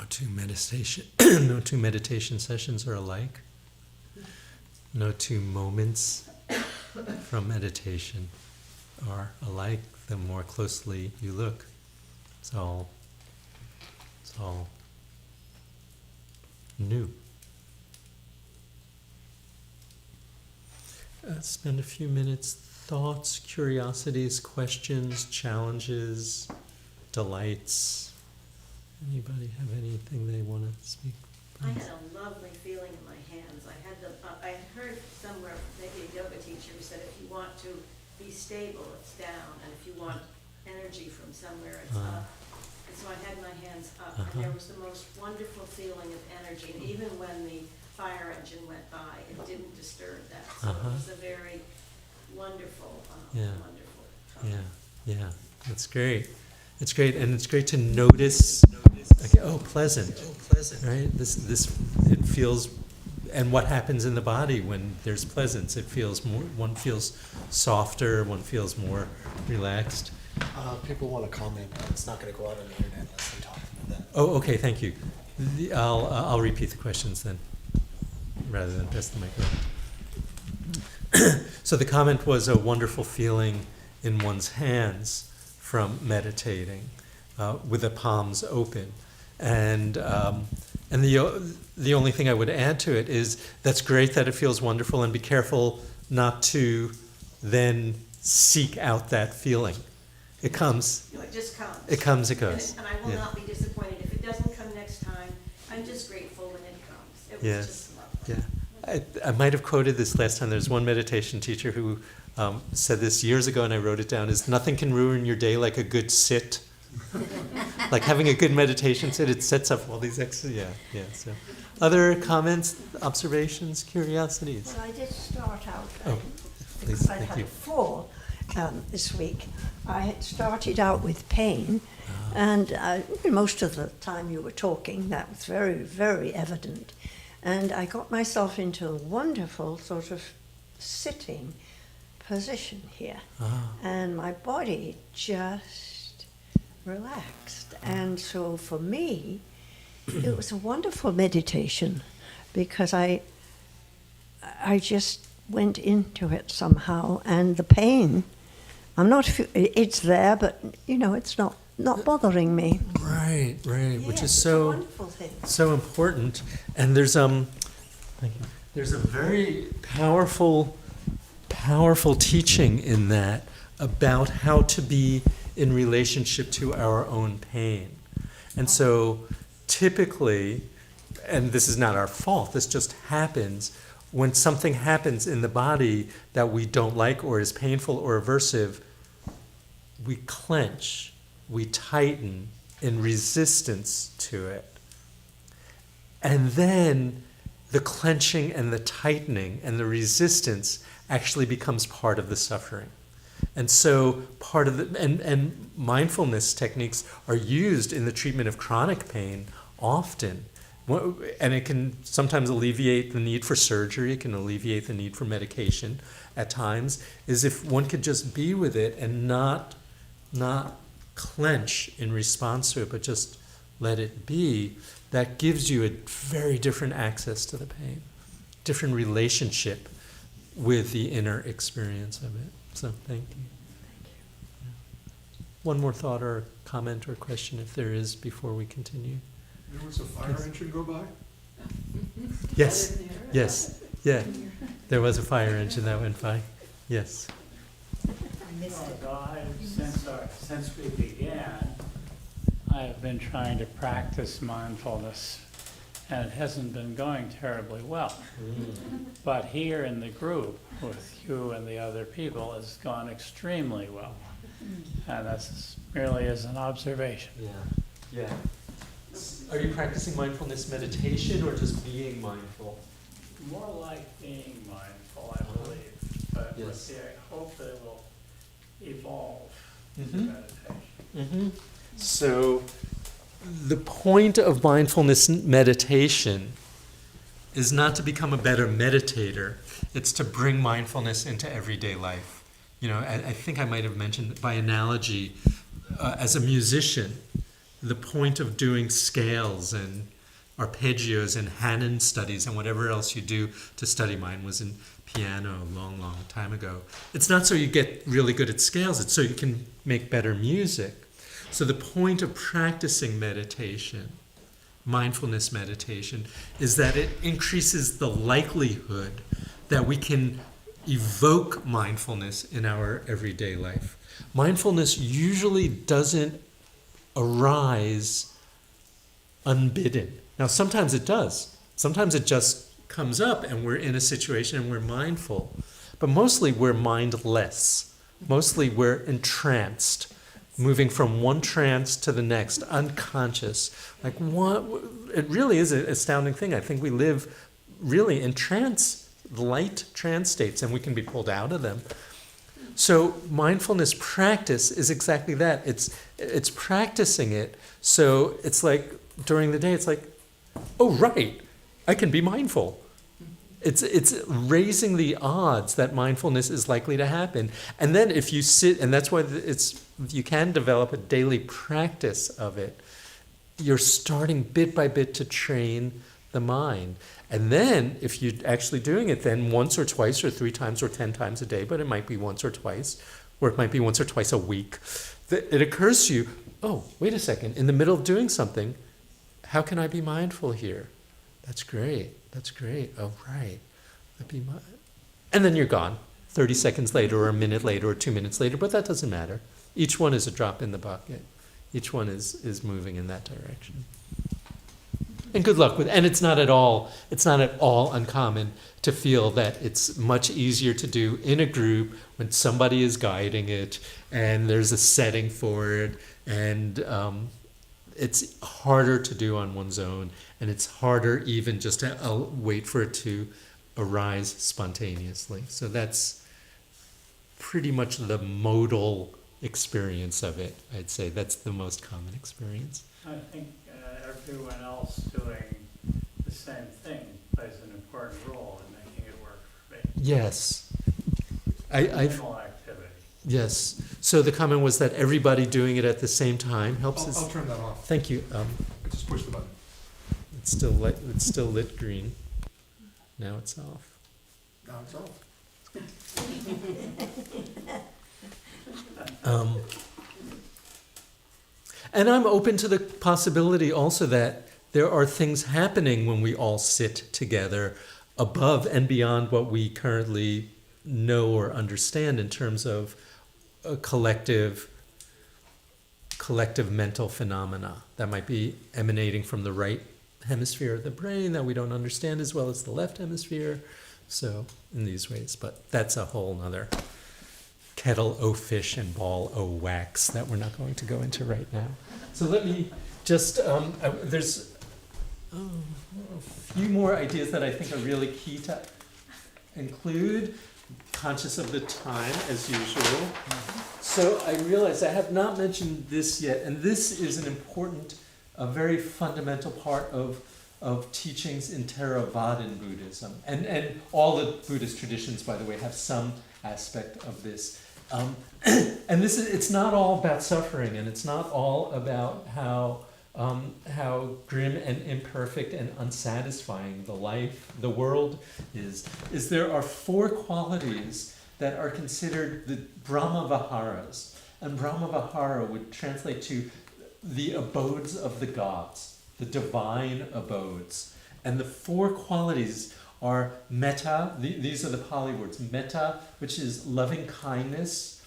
two meditation, no two meditation sessions are alike. No two moments from meditation are alike. The more closely you look, it's all new. Spend a few minutes, thoughts, curiosities, questions, challenges, delights. Anybody have anything they want to speak? I had a lovely feeling in my hands. I had heard somewhere, maybe a yoga teacher, who said if you want to be stable, it's down, and if you want energy from somewhere, it's up. And so I had my hands up, and there was the most wonderful feeling of energy. And even when the fire engine went by, it didn't disturb that. So it was a very wonderful, Yeah, yeah, that's great. It's great, and it's great to notice. Okay, pleasant. Right. This it feels, and what happens in the body when there's pleasance? It feels more. One feels softer. One feels more relaxed. People want to comment, but it's not going to go out on the internet unless they talk about that. Oh, okay. Thank you. I'll repeat the questions then, rather than pass the microphone. So the comment was a wonderful feeling in one's hands from meditating, with the palms open, and the only thing I would add to it is that's great that it feels wonderful, and be careful not to then seek out that feeling. It comes. It just comes. It comes. It goes. And I will not be disappointed if it doesn't come next time. I'm just grateful when it comes. It was just lovely. Yeah. I might have quoted this last time. There's one meditation teacher who said this years ago, and I wrote it down, is nothing can ruin your day like a good sit. Like having a good meditation sit, it sets up all these extra, so. Other comments, observations, curiosities? Well, I did start out, Please, because I thank had you. a fall this week. I had started out with pain, and most of the time you were talking, that was very, very evident. And I got myself into a wonderful sort of sitting position here. And my body just relaxed. And so for me, it was a wonderful meditation, because I just went into it somehow, and the pain, it's there, but it's not bothering me. Right, which is It's a so wonderful thing. so important. And there's a very powerful teaching in that about how to be in relationship to our own pain. And so typically, and this is not our fault, this just happens, when something happens in the body that we don't like or is painful or aversive, we clench, we tighten in resistance to it. And then the clenching and the tightening and the resistance actually becomes part of the suffering. And so part of the, and mindfulness techniques are used in the treatment of chronic pain often. And it can sometimes alleviate the need for surgery, it can alleviate the need for medication at times, is if one could just be with it and not clench in response to it, but just let it be, that gives you a very different access to the pain, different relationship with the inner experience of it. So thank you. Yeah. One more thought or comment or question, if there is, before we continue. There was a fire engine go by? Yes, yeah. There was a fire engine that went by. Yes. Since we began, I have been trying to practice mindfulness, and it hasn't been going terribly well. But here in the group, with you and the other people, it's gone extremely well. And that's merely as an observation. Yeah. Are you practicing mindfulness meditation or just being mindful? More like being mindful, I believe, but with the hope that it will evolve into meditation. So the point of mindfulness meditation is not to become a better meditator, it's to bring mindfulness into everyday life. I think I might have mentioned by analogy, as a musician, the point of doing scales and arpeggios and Hanon studies and whatever else you do to study. Mine was in piano a long, long time ago. It's not so you get really good at scales, it's so you can make better music. So the point of practicing meditation, mindfulness meditation, is that it increases the likelihood that we can evoke mindfulness in our everyday life. Mindfulness usually doesn't arise unbidden. Now, sometimes it does. Sometimes it just comes up and we're in a situation and we're mindful. But mostly we're mindless. Mostly we're entranced, moving from one trance to the next, unconscious. Like what? It really is an astounding thing. I think we live really in trance, light trance states, and we can be pulled out of them. So mindfulness practice is exactly that. It's practicing it. So it's like during the day, it's like, oh right, I can be mindful. It's raising the odds that mindfulness is likely to happen. And then if you sit, and that's why you can develop a daily practice of it. You're starting bit by bit to train the mind. And then if you're actually doing it then once or twice or 3 times or 10 times a day, but it might be once or twice, or it might be once or twice a week, it occurs to you, oh, wait a second, in the middle of doing something, how can I be mindful here? That's great. That's great. Oh, right. And then you're gone 30 seconds later or a minute later or 2 minutes later, but that doesn't matter. Each one is a drop in the bucket. Each one is moving in that direction. And good luck with it. And it's not at all uncommon to feel that it's much easier to do in a group when somebody is guiding it and there's a setting for it, and it's harder to do on one's own, and it's harder even just to wait for it to arise spontaneously. So that's pretty much the modal experience of it, I'd say. That's the most common experience. I think everyone else doing the same thing plays an important role in making it work for me. Yes. Minimal activity. Yes. So the comment was that everybody doing it at the same time helps us. I'll turn that off. Thank you. I just push the button. It's still lit green. Now it's off. Now it's off. And I'm open to the possibility also that there are things happening when we all sit together above and beyond what we currently know or understand in terms of a collective mental phenomena that might be emanating from the right hemisphere of the brain that we don't understand as well as the left hemisphere. So in these ways, but that's a whole nother kettle o' fish and ball o' wax that we're not going to go into right now. So let me just, there's a few more ideas that I think are really key to include, conscious of the time as usual. So I realize I have not mentioned this yet, and this is an important, a very fundamental part of teachings in Theravadan Buddhism. And all the Buddhist traditions, by the way, have some aspect of this. And this it's not all about suffering, and it's not all about how grim and imperfect and unsatisfying the world is. There are 4 qualities that are considered the Brahma-viharas. And Brahma-vihara would translate to the abodes of the gods, the divine abodes. And the 4 qualities are metta, these are the Pali words, metta, which is loving kindness,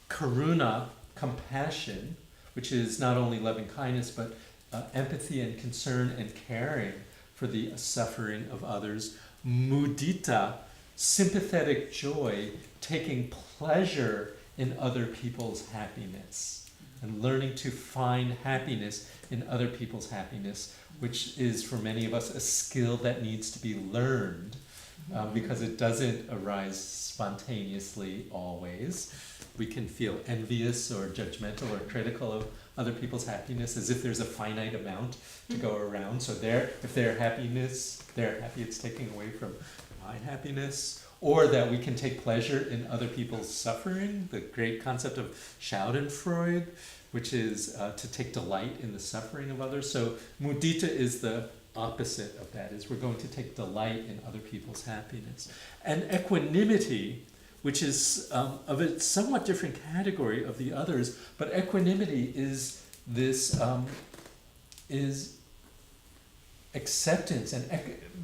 karuna, compassion, which is not only loving kindness, but empathy and concern and caring for the suffering of others, mudita, sympathetic joy, taking pleasure in other people's happiness, and learning to find happiness in other people's happiness, which is for many of us a skill that needs to be learned because it doesn't arise spontaneously always. We can feel envious or judgmental or critical of other people's happiness as if there's a finite amount to go around. So if they're happy, it's taking away from my happiness. Or that we can take pleasure in other people's suffering, the great concept of Schadenfreude, which is to take delight in the suffering of others. So mudita is the opposite of that, is we're going to take delight in other people's happiness. And equanimity, which is of a somewhat different category of the others, but equanimity is this, is acceptance and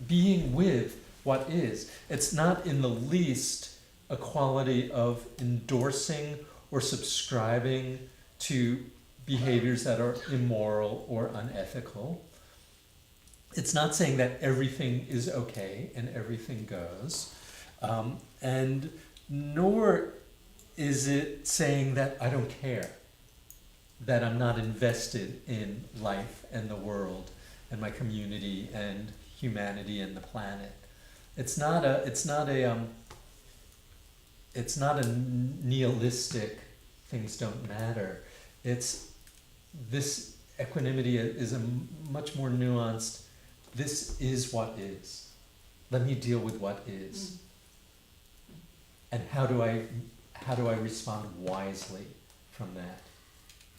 being with what is. It's not in the least a quality of endorsing or subscribing to behaviors that are immoral or unethical. It's not saying that everything is okay and everything goes. And nor is it saying that I don't care, that I'm not invested in life and the world and my community and humanity and the planet. It's not a nihilistic things don't matter. It's this equanimity is a much more nuanced, this is what is. Let me deal with what is. And how do I respond wisely from that?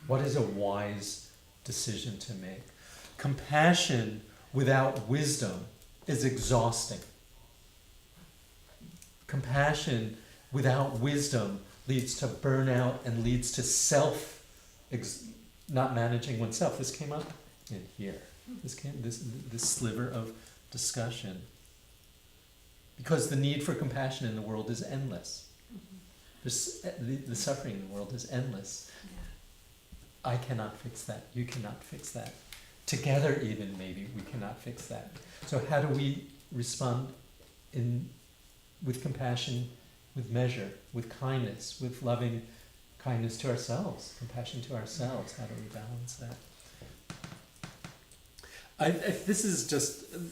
What is a wise decision to make? Compassion without wisdom is exhausting. Compassion without wisdom leads to burnout and leads to not managing oneself. This came up in here. This sliver of discussion. Because the need for compassion in the world is endless. The suffering in the world is endless. I cannot fix that. You cannot fix that. Together even, maybe, we cannot fix that. So how do we respond with compassion, with measure, with kindness, with loving kindness to ourselves, compassion to ourselves? How do we balance that?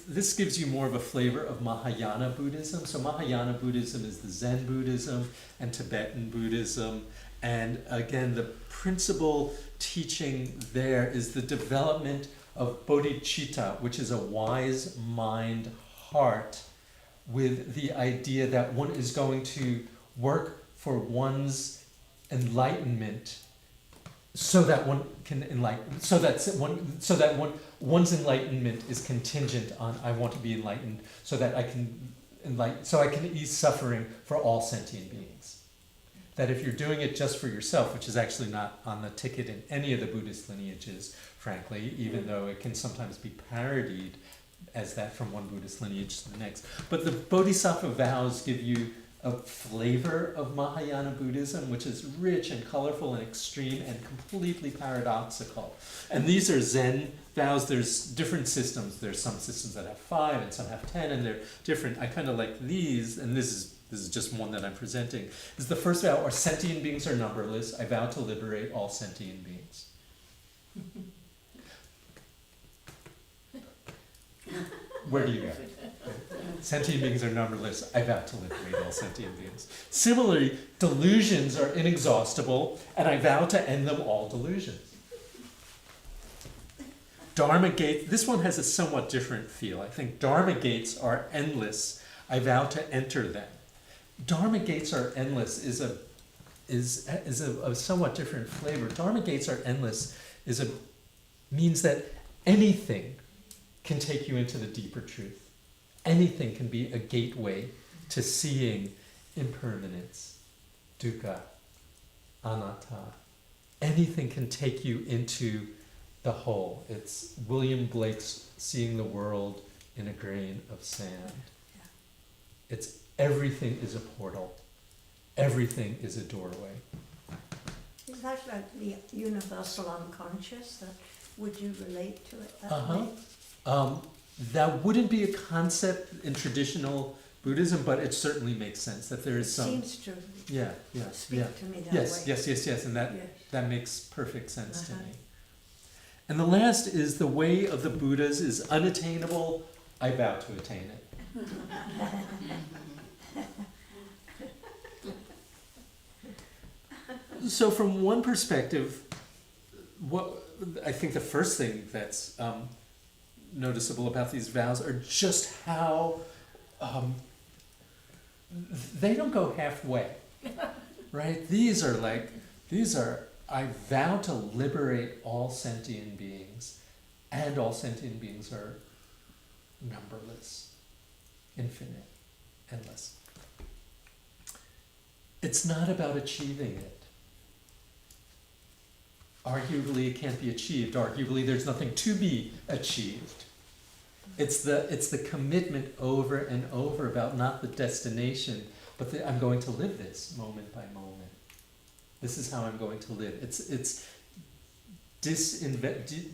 This gives you more of a flavor of Mahayana Buddhism. So Mahayana Buddhism is the Zen Buddhism and Tibetan Buddhism. And again, the principal teaching there is the development of bodhicitta, which is a wise mind, heart, with the idea that one is going to work for one's enlightenment so that one can enlighten, so that one's enlightenment is contingent on I want to be enlightened so that I can ease suffering for all sentient beings. That if you're doing it just for yourself, which is actually not on the ticket in any of the Buddhist lineages, frankly, even though it can sometimes be parodied as that from one Buddhist lineage to the next. But the Bodhisattva vows give you a flavor of Mahayana Buddhism, which is rich and colorful and extreme and completely paradoxical. And these are Zen vows. There's different systems. There's some systems that have 5 and some have 10, and they're different. I kind of like these, and this is just one that I'm presenting. This is the first vow, our sentient beings are numberless. I vow to liberate all sentient beings. Where do you go? Sentient beings are numberless. I vow to liberate all sentient beings. Similarly, delusions are inexhaustible, and I vow to end them all delusions. Dharma gates, this one has a somewhat different feel. I think Dharma gates are endless. I vow to enter them. Dharma gates are endless is a somewhat different flavor. Dharma gates are endless means that anything can take you into the deeper truth. Anything can be a gateway to seeing impermanence, dukkha, anatta. Anything can take you into the whole. It's William Blake's Seeing the World in a Grain of Sand. It's everything is a portal. Everything is a doorway. Is that like the universal unconscious? Would you relate to it that way? That wouldn't be a concept in traditional Buddhism, but it certainly makes sense that there is some. Seems to speak to me that way. Yes, and that Yes. that makes perfect sense to me. And the last is the way of the Buddhas is unattainable. I vow to attain it. So from one perspective, what I think the first thing that's noticeable about these vows are just how they don't go halfway, right? These are I vow to liberate all sentient beings, and all sentient beings are numberless, infinite, endless. It's not about achieving it. Arguably, it can't be achieved. Arguably, there's nothing to be achieved. It's the commitment over and over about not the destination, but I'm going to live this moment by moment. This is how I'm going to live. It's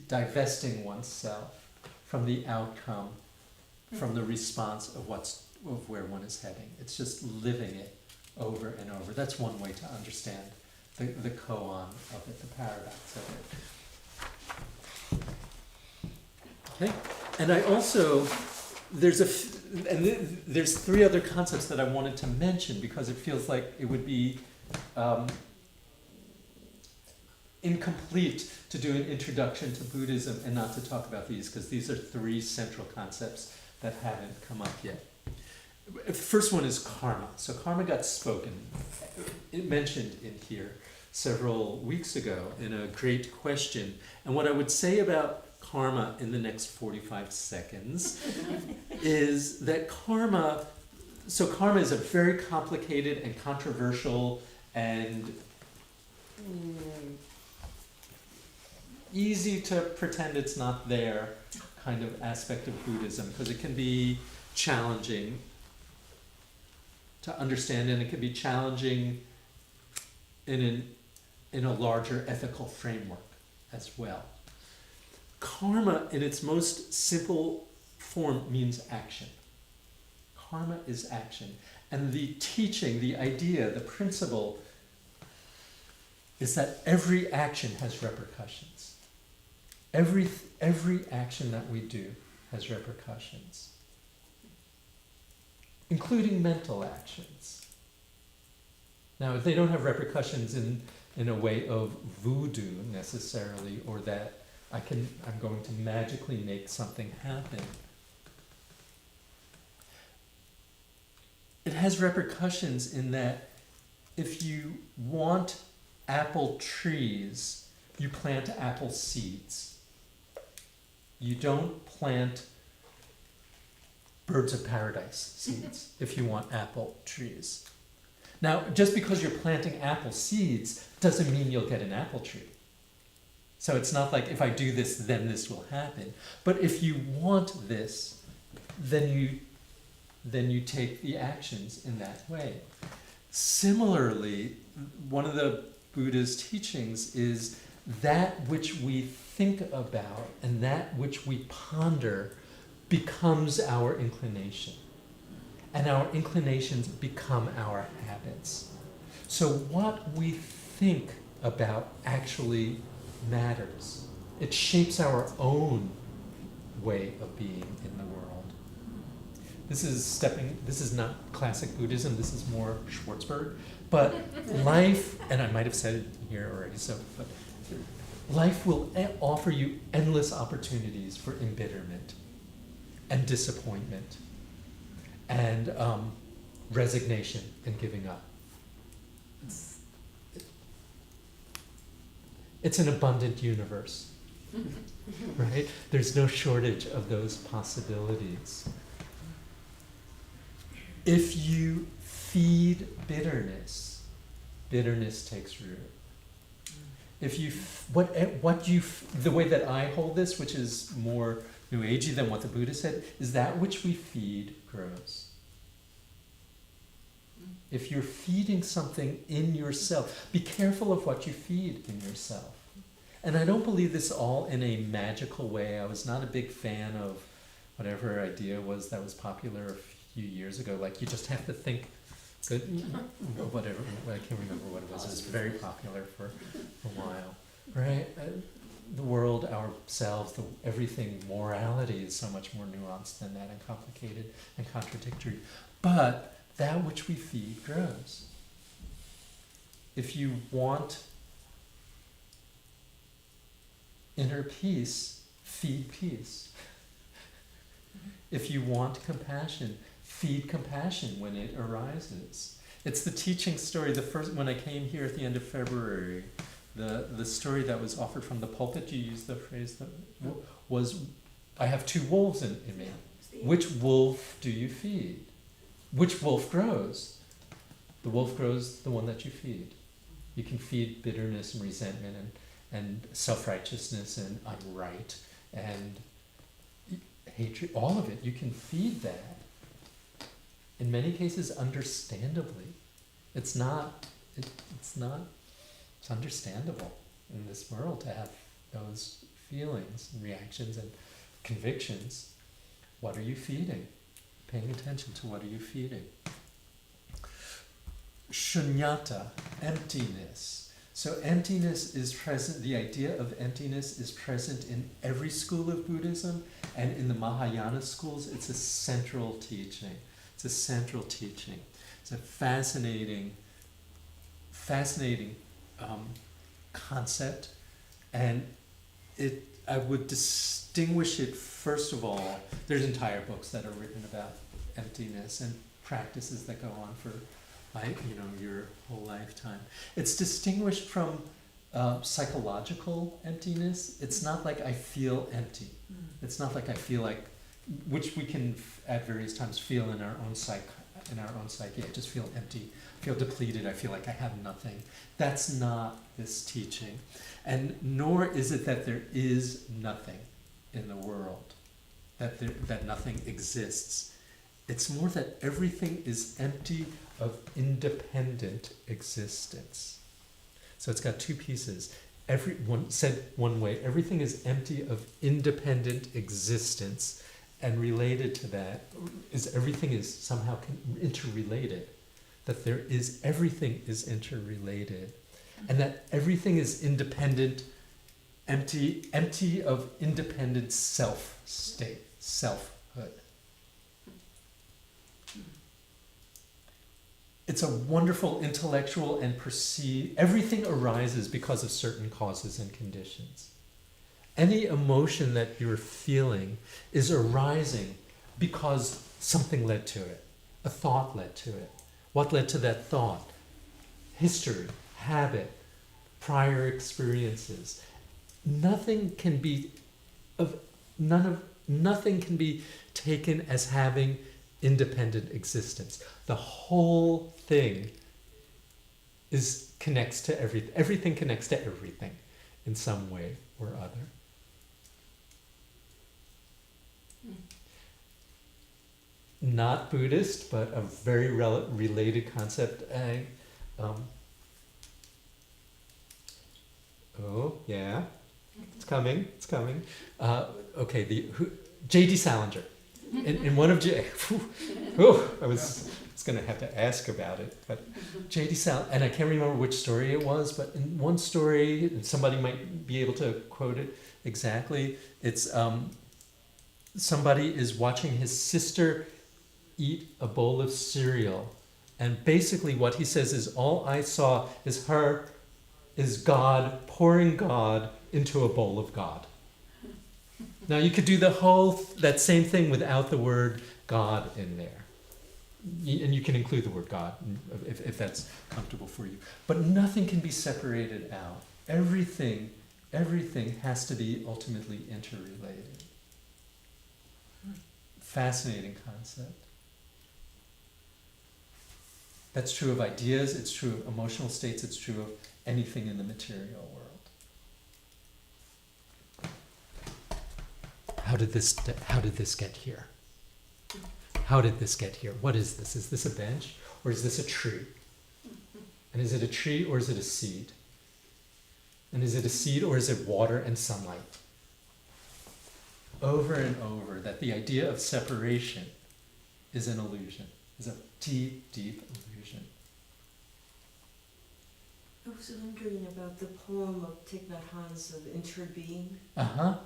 divesting oneself from the outcome, from the response of where one is heading. It's just living it over and over. That's one way to understand the koan of it, the paradox of it. Okay, and I also there's three other concepts that I wanted to mention because it feels like it would be incomplete to do an introduction to Buddhism and not to talk about these, because these are three central concepts that haven't come up yet. The first one is karma. So karma got mentioned in here several weeks ago in a great question. And what I would say about karma in the next 45 seconds is that karma is a very complicated and controversial and easy to pretend it's not there kind of aspect of Buddhism, because it can be challenging to understand, and it can be challenging in a larger ethical framework as well. Karma, in its most simple form, means action. Karma is action. And the teaching, the idea, the principle is that every action has repercussions. Every action that we do has repercussions, including mental actions. Now, they don't have repercussions in a way of voodoo necessarily, or that I'm going to magically make something happen. It has repercussions in that if you want apple trees, you plant apple seeds. You don't plant birds of paradise seeds if you want apple trees. Now, just because you're planting apple seeds doesn't mean you'll get an apple tree. So it's not like if I do this, then this will happen. But if you want this, then you take the actions in that way. Similarly, one of the Buddha's teachings is that which we think about and that which we ponder becomes our inclination. And our inclinations become our habits. So what we think about actually matters. It shapes our own way of being in the world. This is not classic Buddhism, this is more Schwartzberg. But life, and I might have said it here already, but life will offer you endless opportunities for embitterment and disappointment and resignation and giving up. It's an abundant universe, right? There's no shortage of those possibilities. If you feed bitterness, bitterness takes root. If you, the way that I hold this, which is more New Agey than what the Buddha said, is that which we feed grows. If you're feeding something in yourself, be careful of what you feed in yourself. And I don't believe this all in a magical way. I was not a big fan of whatever idea was that was popular a few years ago. Like, you just have to think good, whatever, I can't remember what it was. It was very popular for a while, right? The world, ourselves, everything, morality is so much more nuanced than that, and complicated and contradictory. But that which we feed grows. If you want inner peace, feed peace. If you want compassion, feed compassion when it arises. It's the teaching story. When I came here at the end of February, The story that was offered from the pulpit, you used the phrase that was, I have two wolves in me. Which wolf do you feed? Which wolf grows? The wolf grows the one that you feed. You can feed bitterness and resentment and self-righteousness and I'm right and hatred, all of it. You can feed that. In many cases, understandably. It's understandable in this world to have those feelings and reactions and convictions. What are you feeding? Paying attention to what are you feeding. Shunyata, emptiness. So emptiness is present, the idea of emptiness is present in every school of Buddhism, and in the Mahayana schools, it's a central teaching. It's a central teaching. It's a fascinating concept, and I would distinguish it, first of all, there's entire books that are written about emptiness and practices that go on for your whole lifetime. It's distinguished from psychological emptiness. It's not like I feel empty. It's not like I feel like, which we can at various times feel in our own psyche. I just feel empty, feel depleted, I feel like I have nothing. That's not this teaching. And nor is it that there is nothing in the world, that nothing exists. It's more that everything is empty of independent existence. So it's got two pieces. Said one way, everything is empty of independent existence, and related to that is everything is somehow interrelated. That everything is interrelated, and that everything is independent, empty of independent self-state, selfhood. It's a wonderful intellectual and everything arises because of certain causes and conditions. Any emotion that you're feeling is arising because something led to it. A thought led to it. What led to that thought? History, habit, prior experiences. Nothing can be taken as having independent existence. The whole thing connects to everything. Everything connects to everything in some way or other. Not Buddhist, but a very related concept. Oh, yeah, it's coming. J.D. Salinger. In one of I was going to have to ask about it, but J.D. Salinger, and I can't remember which story it was, but in one story, somebody might be able to quote it exactly. It's somebody is watching his sister eat a bowl of cereal, and basically what he says is, all I saw is God pouring God into a bowl of God. Now you could do that same thing without the word God in there. And you can include the word God if that's comfortable for you. But nothing can be separated out. Everything has to be ultimately interrelated. Fascinating concept. That's true of ideas, it's true of emotional states, it's true of anything in the material world. How did this get here? How did this get here? What is this? Is this a bench or is this a tree? And is it a tree or is it a seed? And is it a seed or is it water and sunlight? Over and over, that the idea of separation is an illusion, is a deep, deep illusion. I was wondering about the poem of Thich Nhat Hanh's of interbeing.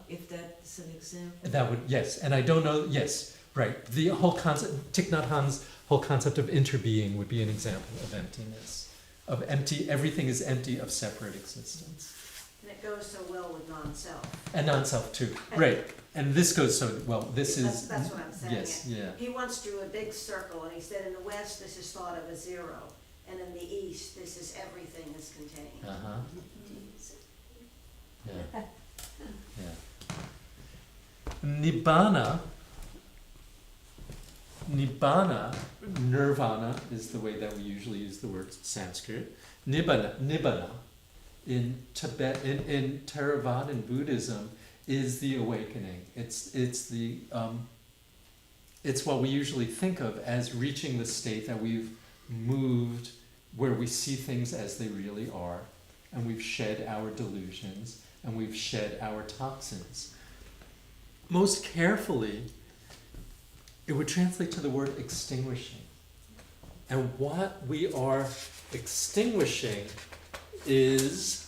If that's an example. That would, yes, and I don't know, yes, right. The whole concept, Thich Nhat Hanh's whole concept of interbeing would be an example of emptiness. Of empty, everything is empty of separate existence. And it goes so well with non-self. And non-self too, right. And this goes so well, that's what I'm saying. Yes, yeah. He once drew a big circle and he said in the West this is thought of as zero. and in the East, this is everything is contained. Uh-huh. Yeah. Yeah. Nibbana, nirvana is the way that we usually use the word Sanskrit. Nibbana in Tibet, in Theravadan Buddhism is the awakening. It's what we usually think of as reaching the state that we've moved, where we see things as they really are, and we've shed our delusions, and we've shed our toxins. Most carefully, it would translate to the word extinguishing. And what we are extinguishing is...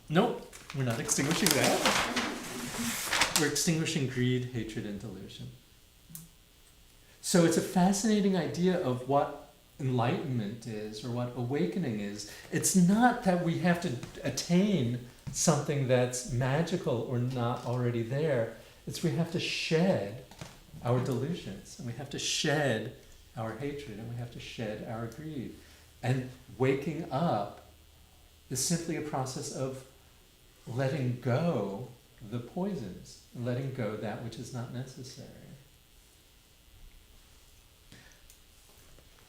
Nope, we're not extinguishing that. We're extinguishing greed, hatred, and delusion. So it's a fascinating idea of what enlightenment is, or what awakening is. It's not that we have to attain something that's magical or not already there. It's we have to shed our delusions, and we have to shed our hatred, and we have to shed our greed. And waking up is simply a process of letting go the poisons, letting go that which is not necessary.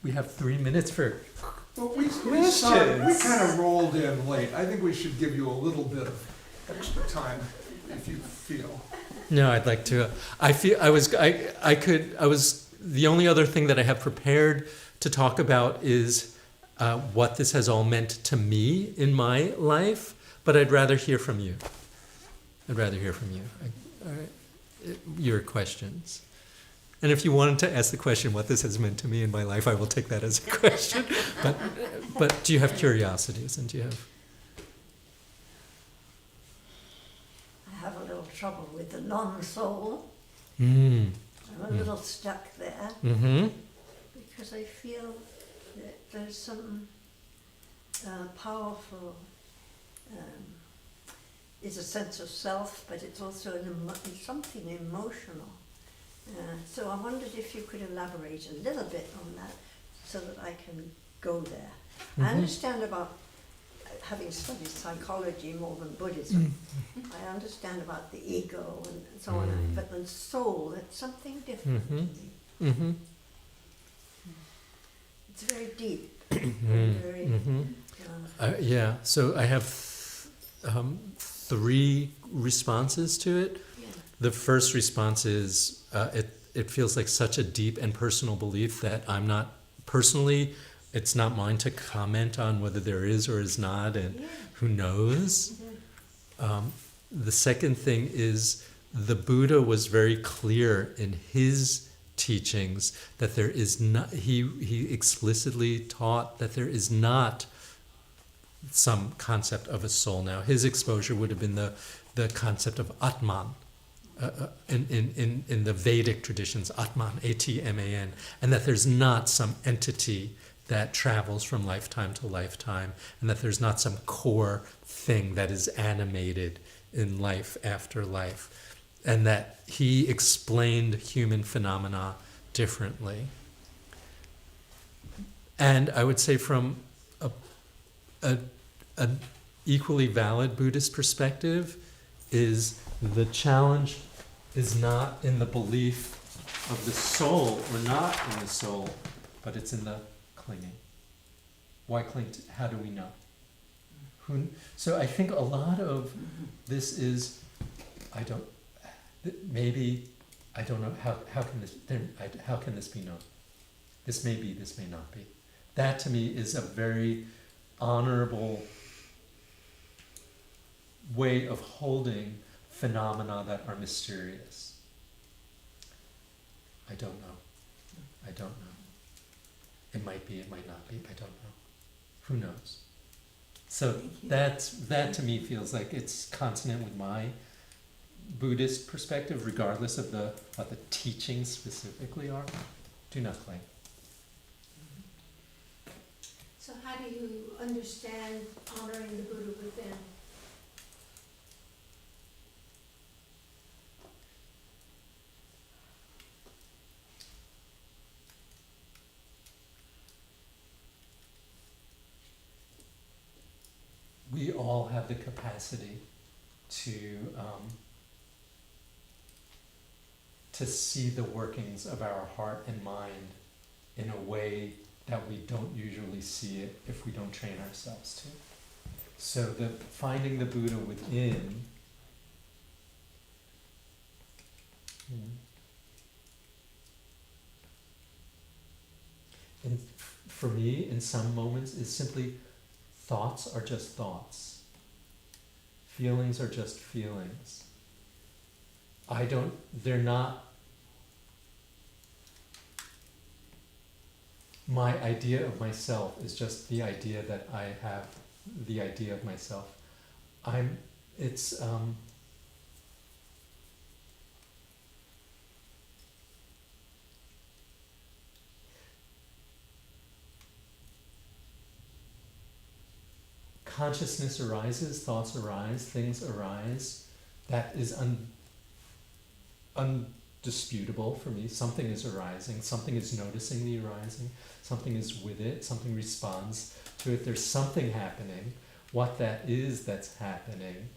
We have 3 minutes for Well, we questions. kind of rolled in late. I think we should give you a little bit of extra time if you feel. No, I'd like to. The only other thing that I have prepared to talk about is what this has all meant to me in my life, but I'd rather hear from you. Your questions. And if you wanted to ask the question, what this has meant to me in my life, I will take that as a question. But do you have curiosities, and do you have... I have a little trouble with the non-soul. Mm. I'm a little stuck there Mm-hmm. because I feel that there's some powerful, it's a sense of self, but it's also it's something emotional. So I wondered if you could elaborate a little bit on that so that I can go there. I understand about, having studied psychology more than Buddhism, I understand about the ego and so on, but the soul, it's something different to me. Mm-hmm. It's very deep, very... Yeah, so I have 3 responses to it. yeah. The first response is it feels like such a deep and personal belief that I'm not personally, it's not mine to comment on whether there is or is not, and who knows. The second thing is the Buddha was very clear in his teachings that there is not, he explicitly taught that there is not some concept of a soul. Now, his exposure would have been the concept of Atman. In the Vedic traditions, Atman, A-T-M-A-N, and that there's not some entity that travels from lifetime to lifetime, and that there's not some core thing that is animated in life after life, and that he explained human phenomena differently. And I would say from an equally valid Buddhist perspective is the challenge is not in the belief of the soul or not in the soul, but it's in the clinging. Why cling to, how do we know? So I think a lot of this is, I don't know, how can this be known? This may be, this may not be. That to me is a very honorable way of holding phenomena that are mysterious. I don't know. It might be, it might not be, I don't know. Who knows? So that to me feels like it's consonant with my Buddhist perspective, regardless of what the teachings specifically are. Do not cling. So how do you understand honoring the Buddha within? have the capacity to see the workings of our heart and mind in a way that we don't usually see it if we don't train ourselves to. So the finding the Buddha within and for me, in some moments, is simply thoughts are just thoughts. Feelings are just feelings. They're not my idea of myself is just the idea that I have the idea of myself. Consciousness arises, thoughts arise, things arise. That is undisputable for me. Something is arising, something is noticing the arising, something is with it, something responds to it. There's something happening. What that is that's happening,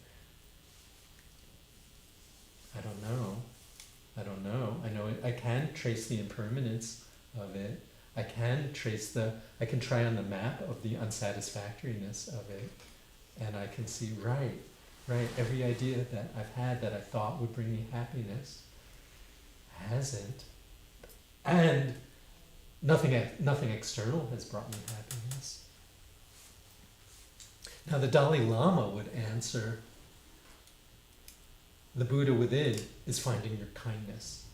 I don't know. I know I can trace the impermanence of it. I can try on the map of the unsatisfactoriness of it, and I can see, right, every idea that I've had that I thought would bring me happiness hasn't, and nothing external has brought me happiness. Now the Dalai Lama would answer, the Buddha within is finding your kindness.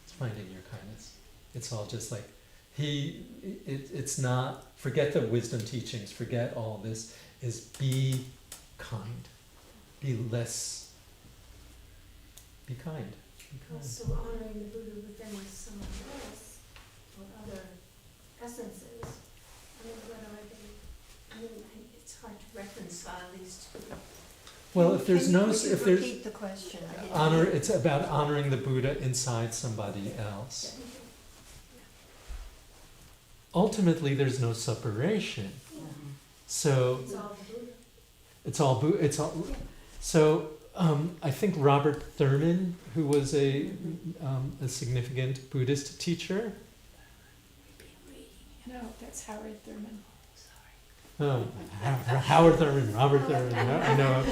It's finding your kindness. It's all just like, it's not, forget the wisdom teachings, forget all this, is be kind. Be kind. Also honoring the Buddha within with someone else or other essences. I mean, what are they? I mean, it's hard to reconcile these two. Well, if there's no, Would you if there's repeat the question? I didn't- it's about honoring the Buddha inside somebody else. Ultimately, there's no separation. So It's all the Buddha. it's all. So I think Robert Thurman, who was a significant Buddhist teacher. No, that's Howard Thurman. Oh, Howard Thurman, Robert Thurman. I know.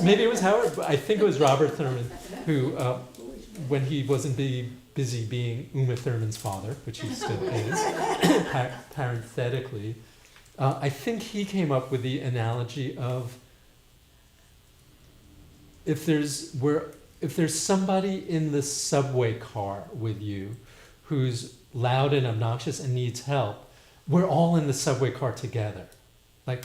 Maybe it was Howard, but I think it was Robert Thurman who, when he wasn't busy being Uma Thurman's father, which he still is, parenthetically, I think he came up with the analogy of if there's somebody in the subway car with you who's loud and obnoxious and needs help, we're all in the subway car together. Like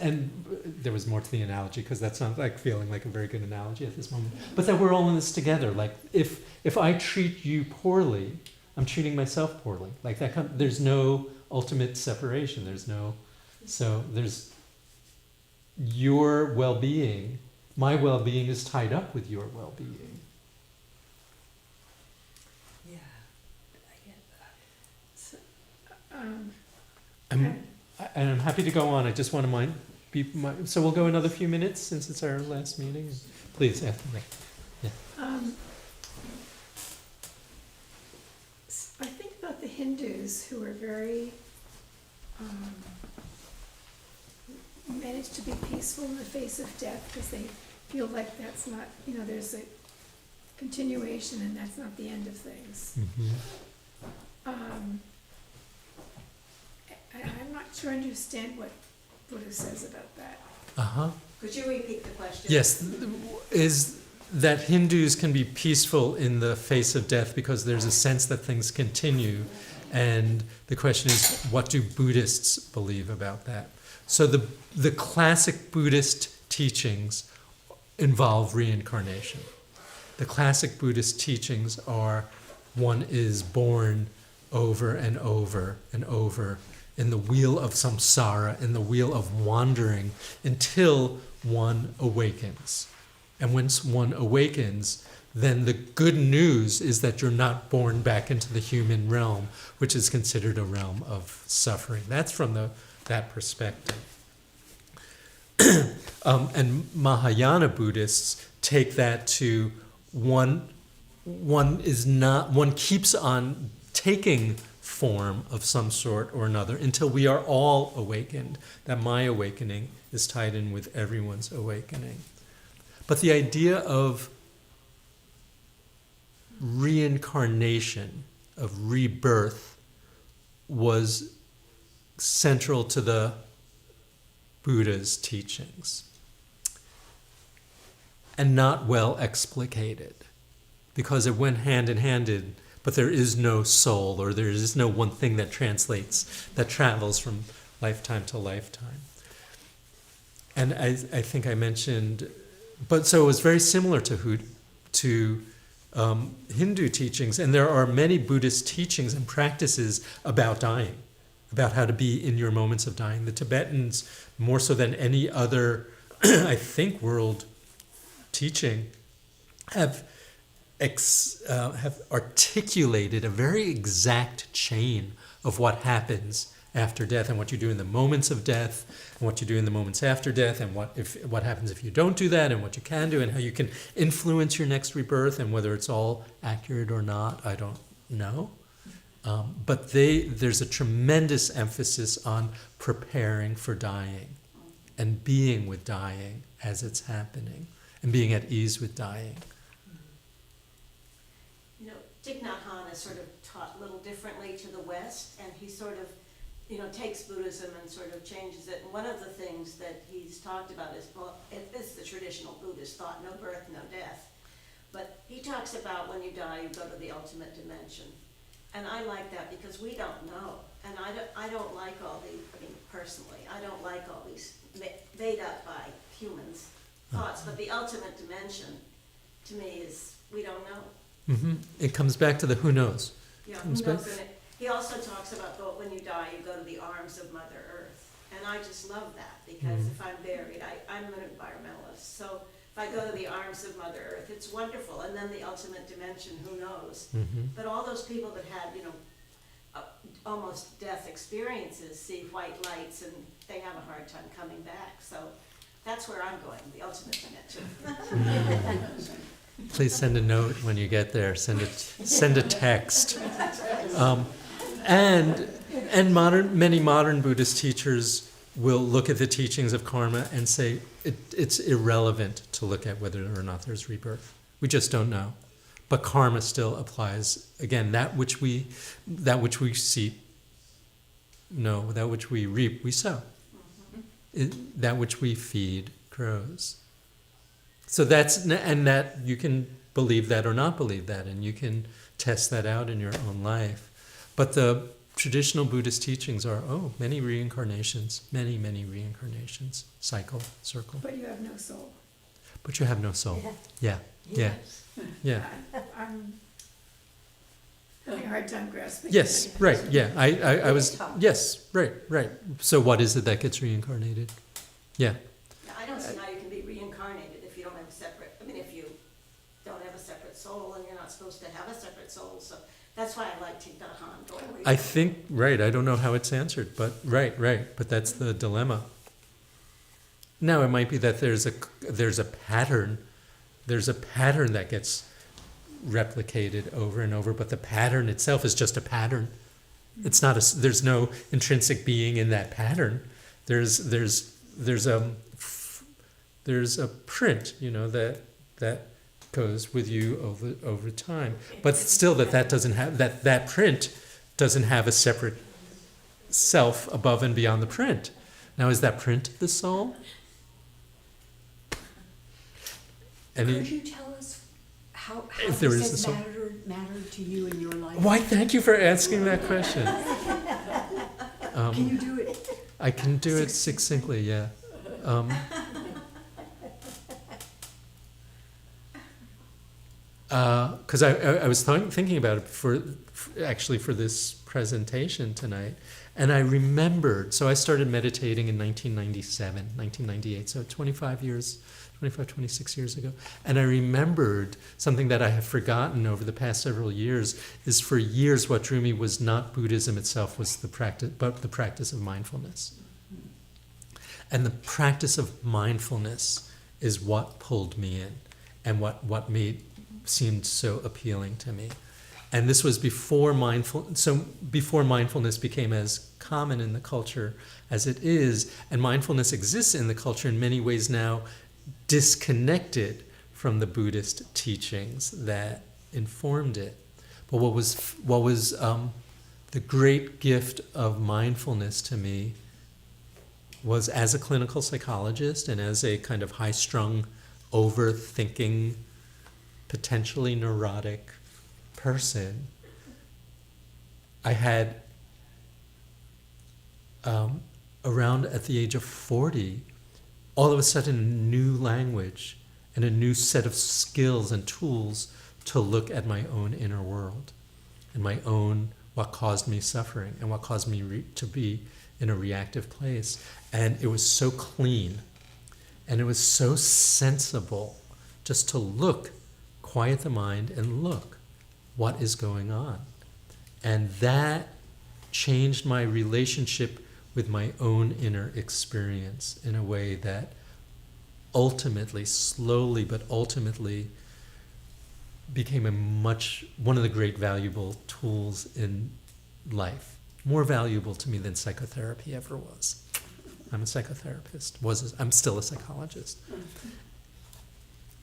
and there was more to the analogy because that's not like feeling like a very good analogy at this moment. But that we're all in this together. Like if I treat you poorly, I'm treating myself poorly. Like that. There's no ultimate separation. There's your well-being. My well-being is tied up with your well-being. Yeah, I get that. I'm happy to go on. I just want to so we'll go another few minutes since it's our last meeting. Please, Anthony. I think about the Hindus who are very manage to be peaceful in the face of death because they feel like that's not, there's a continuation and that's not the end of things. I'm not sure I understand what Buddha says about that. Could you repeat the question? Yes, is that Hindus can be peaceful in the face of death because there's a sense that things continue, and the question is, what do Buddhists believe about that? So the classic Buddhist teachings involve reincarnation. The classic Buddhist teachings are one is born over and over and over in the wheel of samsara, in the wheel of wandering, until one awakens. And once one awakens, then the good news is that you're not born back into the human realm, which is considered a realm of suffering. That's from that perspective. And Mahayana Buddhists take that to one keeps on taking form of some sort or another until we are all awakened. That my awakening is tied in with everyone's awakening. But the idea of reincarnation, of rebirth, was central to the Buddha's teachings and not well explicated, because it went hand in hand, but there is no soul, or there is no one thing that travels from lifetime to lifetime. And I think I mentioned, but so it was very similar to Hindu teachings, and there are many Buddhist teachings and practices about dying, about how to be in your moments of dying. The Tibetans, more so than any other, I think, world teaching, have articulated a very exact chain of what happens after death, and what you do in the moments of death, and what you do in the moments after death, and what happens if you don't do that, and what you can do, and how you can influence your next rebirth, and whether it's all accurate or not, I don't know. But there's a tremendous emphasis on preparing for dying, and being with dying as it's happening, and being at ease with dying. You know, Thich Nhat Hanh is sort of taught a little differently to the West, and he sort of, takes Buddhism and sort of changes it. And one of the things that he's talked about is, well, it's the traditional Buddhist thought, no birth, no death. But he talks about when you die, you go to the ultimate dimension. And I like that because we don't know. And I don't like personally, I don't like all these made up by humans thoughts. But the ultimate dimension, to me, is we don't know. Mm-hmm. It comes back to the who knows. Yeah, who knows? And he also talks about when you die, you go to the arms of Mother Earth. And I just love that because if I'm buried, I'm an environmentalist. So if I go to the arms of Mother Earth, it's wonderful. And then the ultimate dimension, who knows? Mm-hmm. But all those people that had, almost death experiences see white lights and they have a hard time coming back. So that's where I'm going, the ultimate dimension. Please send a note when you get there. Send a text. And many modern Buddhist teachers will look at the teachings of karma and say it's irrelevant to look at whether or not there's rebirth. We just don't know. But karma still applies. Again, that which we see, that which we reap, we sow. That which we feed grows. So that you can believe that or not believe that, and you can test that out in your own life. But the traditional Buddhist teachings are, many reincarnations, many reincarnations, circle. But you have no soul. But you have no soul. Yeah. I'm having a hard time grasping. Yes, it. right, yeah. I was, yes, right. So what is it that gets reincarnated? Yeah. Now, I don't see how you can be reincarnated if you don't have a separate, if you don't have a separate soul, and you're not supposed to have a separate soul. So that's why I like Thich Nhat Hanh going away. I think, right, I don't know how it's answered, but right, but that's the dilemma. Now, it might be that there's a pattern that gets replicated over and over, but the pattern itself is just a pattern. It's not there's no intrinsic being in that pattern. There's a print, that goes with you over time. But still that print doesn't have a separate self above and beyond the print. Now, is that print the soul? Could you tell us how if there this is has a soul? mattered to you in your life? Why, thank you for asking that question. Can you do it? I can do it succinctly, yeah. Because I was thinking about it for this presentation tonight, and I remembered, so I started meditating in 1998, so 26 years ago, and I remembered something that I have forgotten over the past several years, is for years what drew me was not Buddhism itself, was the practice of mindfulness. And the practice of mindfulness is what pulled me in and what seemed so appealing to me. And this was before mindfulness became as common in the culture as it is. And mindfulness exists in the culture in many ways now, disconnected from the Buddhist teachings that informed it. But what was the great gift of mindfulness to me was, as a clinical psychologist and as a kind of high-strung, overthinking, potentially neurotic person, I had, around at the age of 40, all of a sudden a new language and a new set of skills and tools to look at my own inner world and my own, what caused me suffering and what caused me to be in a reactive place. And it was so clean and it was so sensible just to look, quiet the mind and look what is going on. And that changed my relationship with my own inner experience in a way that ultimately, slowly but ultimately, became one of the great valuable tools in life. More valuable to me than psychotherapy ever was. I'm a psychotherapist. I'm still a psychologist.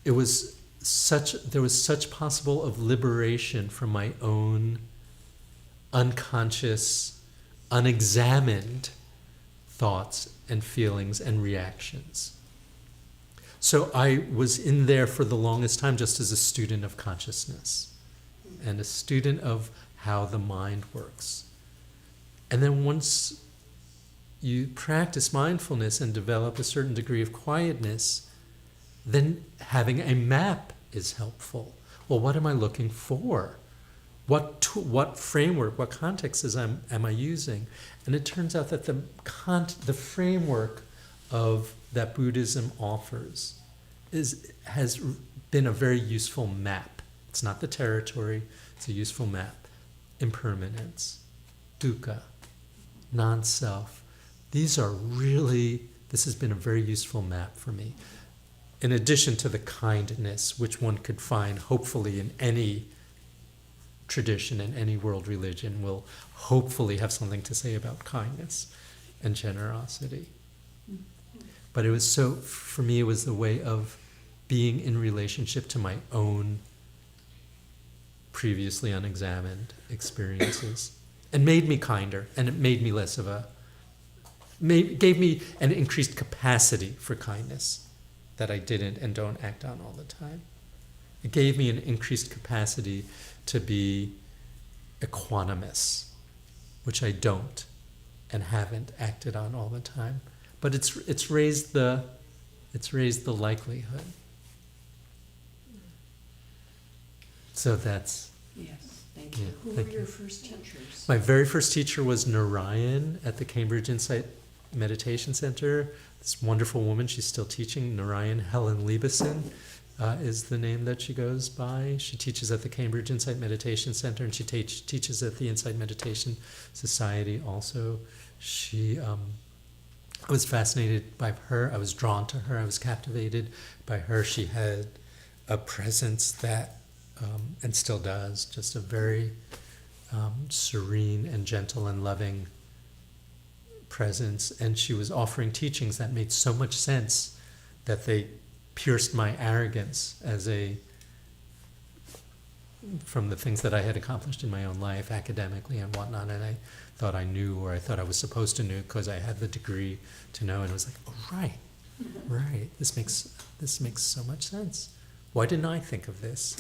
There was such possible of liberation from my own unconscious, unexamined thoughts and feelings and reactions. So I was in there for the longest time just as a student of consciousness and a student of how the mind works. And then once you practice mindfulness and develop a certain degree of quietness, then having a map is helpful. Well, what am I looking for? What framework, what contexts am I using? And it turns out that the framework of that Buddhism offers has been a very useful map. It's not the territory, it's a useful map. Impermanence, dukkha, non-self. This has been a very useful map for me. In addition to the kindness, which one could find hopefully in any tradition, in any world religion, will hopefully have something to say about kindness and generosity. But for me, it was the way of being in relationship to my own previously unexamined experiences, and made me kinder, and it made me gave me an increased capacity for kindness that I didn't and don't act on all the time. It gave me an increased capacity to be equanimous, which I don't and haven't acted on all the time. But it's raised the likelihood. So that's. Yes, thank you. Who were your first teachers? My very first teacher was Narayan at the Cambridge Insight Meditation Center. This wonderful woman, she's still teaching, Narayan Helen Liebeson is the name that she goes by. She teaches at the Cambridge Insight Meditation Center, and she teaches at the Insight Meditation Society also. I was fascinated by her. I was drawn to her. I was captivated by her. She had a presence that, and still does, just a very serene and gentle and loving presence. And she was offering teachings that made so much sense that they pierced my arrogance from the things that I had accomplished in my own life, academically and whatnot, and I thought I knew, or I thought I was supposed to know because I had the degree to know, and it was like, oh, right, this makes so much sense. Why didn't I think of this?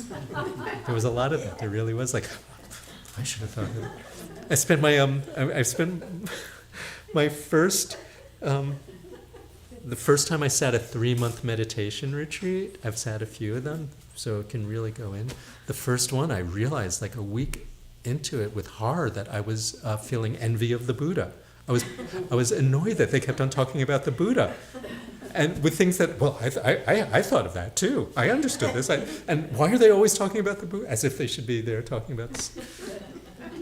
There was a lot of that. There really was, like, I should have thought of it. I spent my first, the first time I sat a 3-month meditation retreat, I've sat a few of them, so it can really go in. The first one, I realized like a week into it with horror that I was feeling envy of the Buddha. I was annoyed that they kept on talking about the Buddha. And with things that, well, I thought of that too. I understood this. And why are they always talking about the Buddha? As if they should be there talking about this.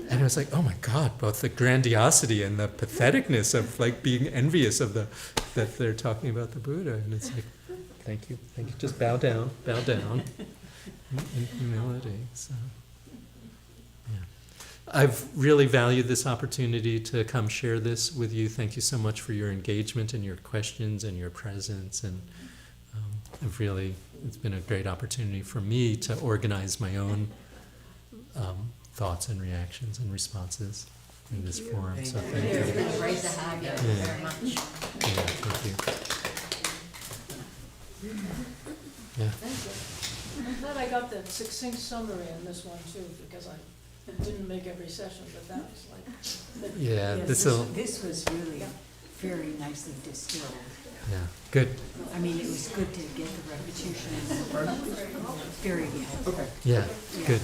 And I was like, oh my God, both the grandiosity and the patheticness of like being envious of that they're talking about the Buddha. And it's like, thank you. Just bow down in humility. So, yeah. I've really valued this opportunity to come share this with you. Thank you so much for your engagement and your questions and your presence. And it's been a great opportunity for me to organize my own thoughts and reactions and responses in this forum. So thank you. It's great to have you very much. Yeah, thank you. Yeah. I'm glad I got the succinct summary in this one too, because I didn't make every session, but that was like. Yeah, Yes, this was really very nicely distilled. yeah, good. I mean, it was good to get the repetition very helpful. Yeah, good.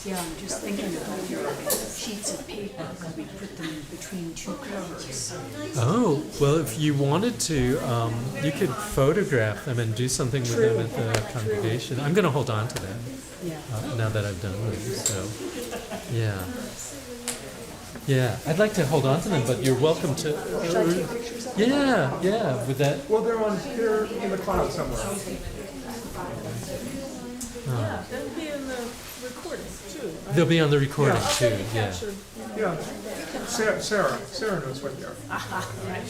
Yeah, I'm just thinking about your sheets of paper, we put them between two covers. Oh, well, if you wanted to, you could photograph them and do something with them at the congregation. I'm going to hold on to them Yeah. now that I've done them. So, yeah. Yeah, I'd like to hold on to them, but you're welcome to. Yeah, with that. Well, they're in the cloud somewhere. Yeah, they'll be in the recording too, right? They'll be on the recording Yeah. too, yeah. Captured, you know. Yeah, Sarah knows what they are. Right.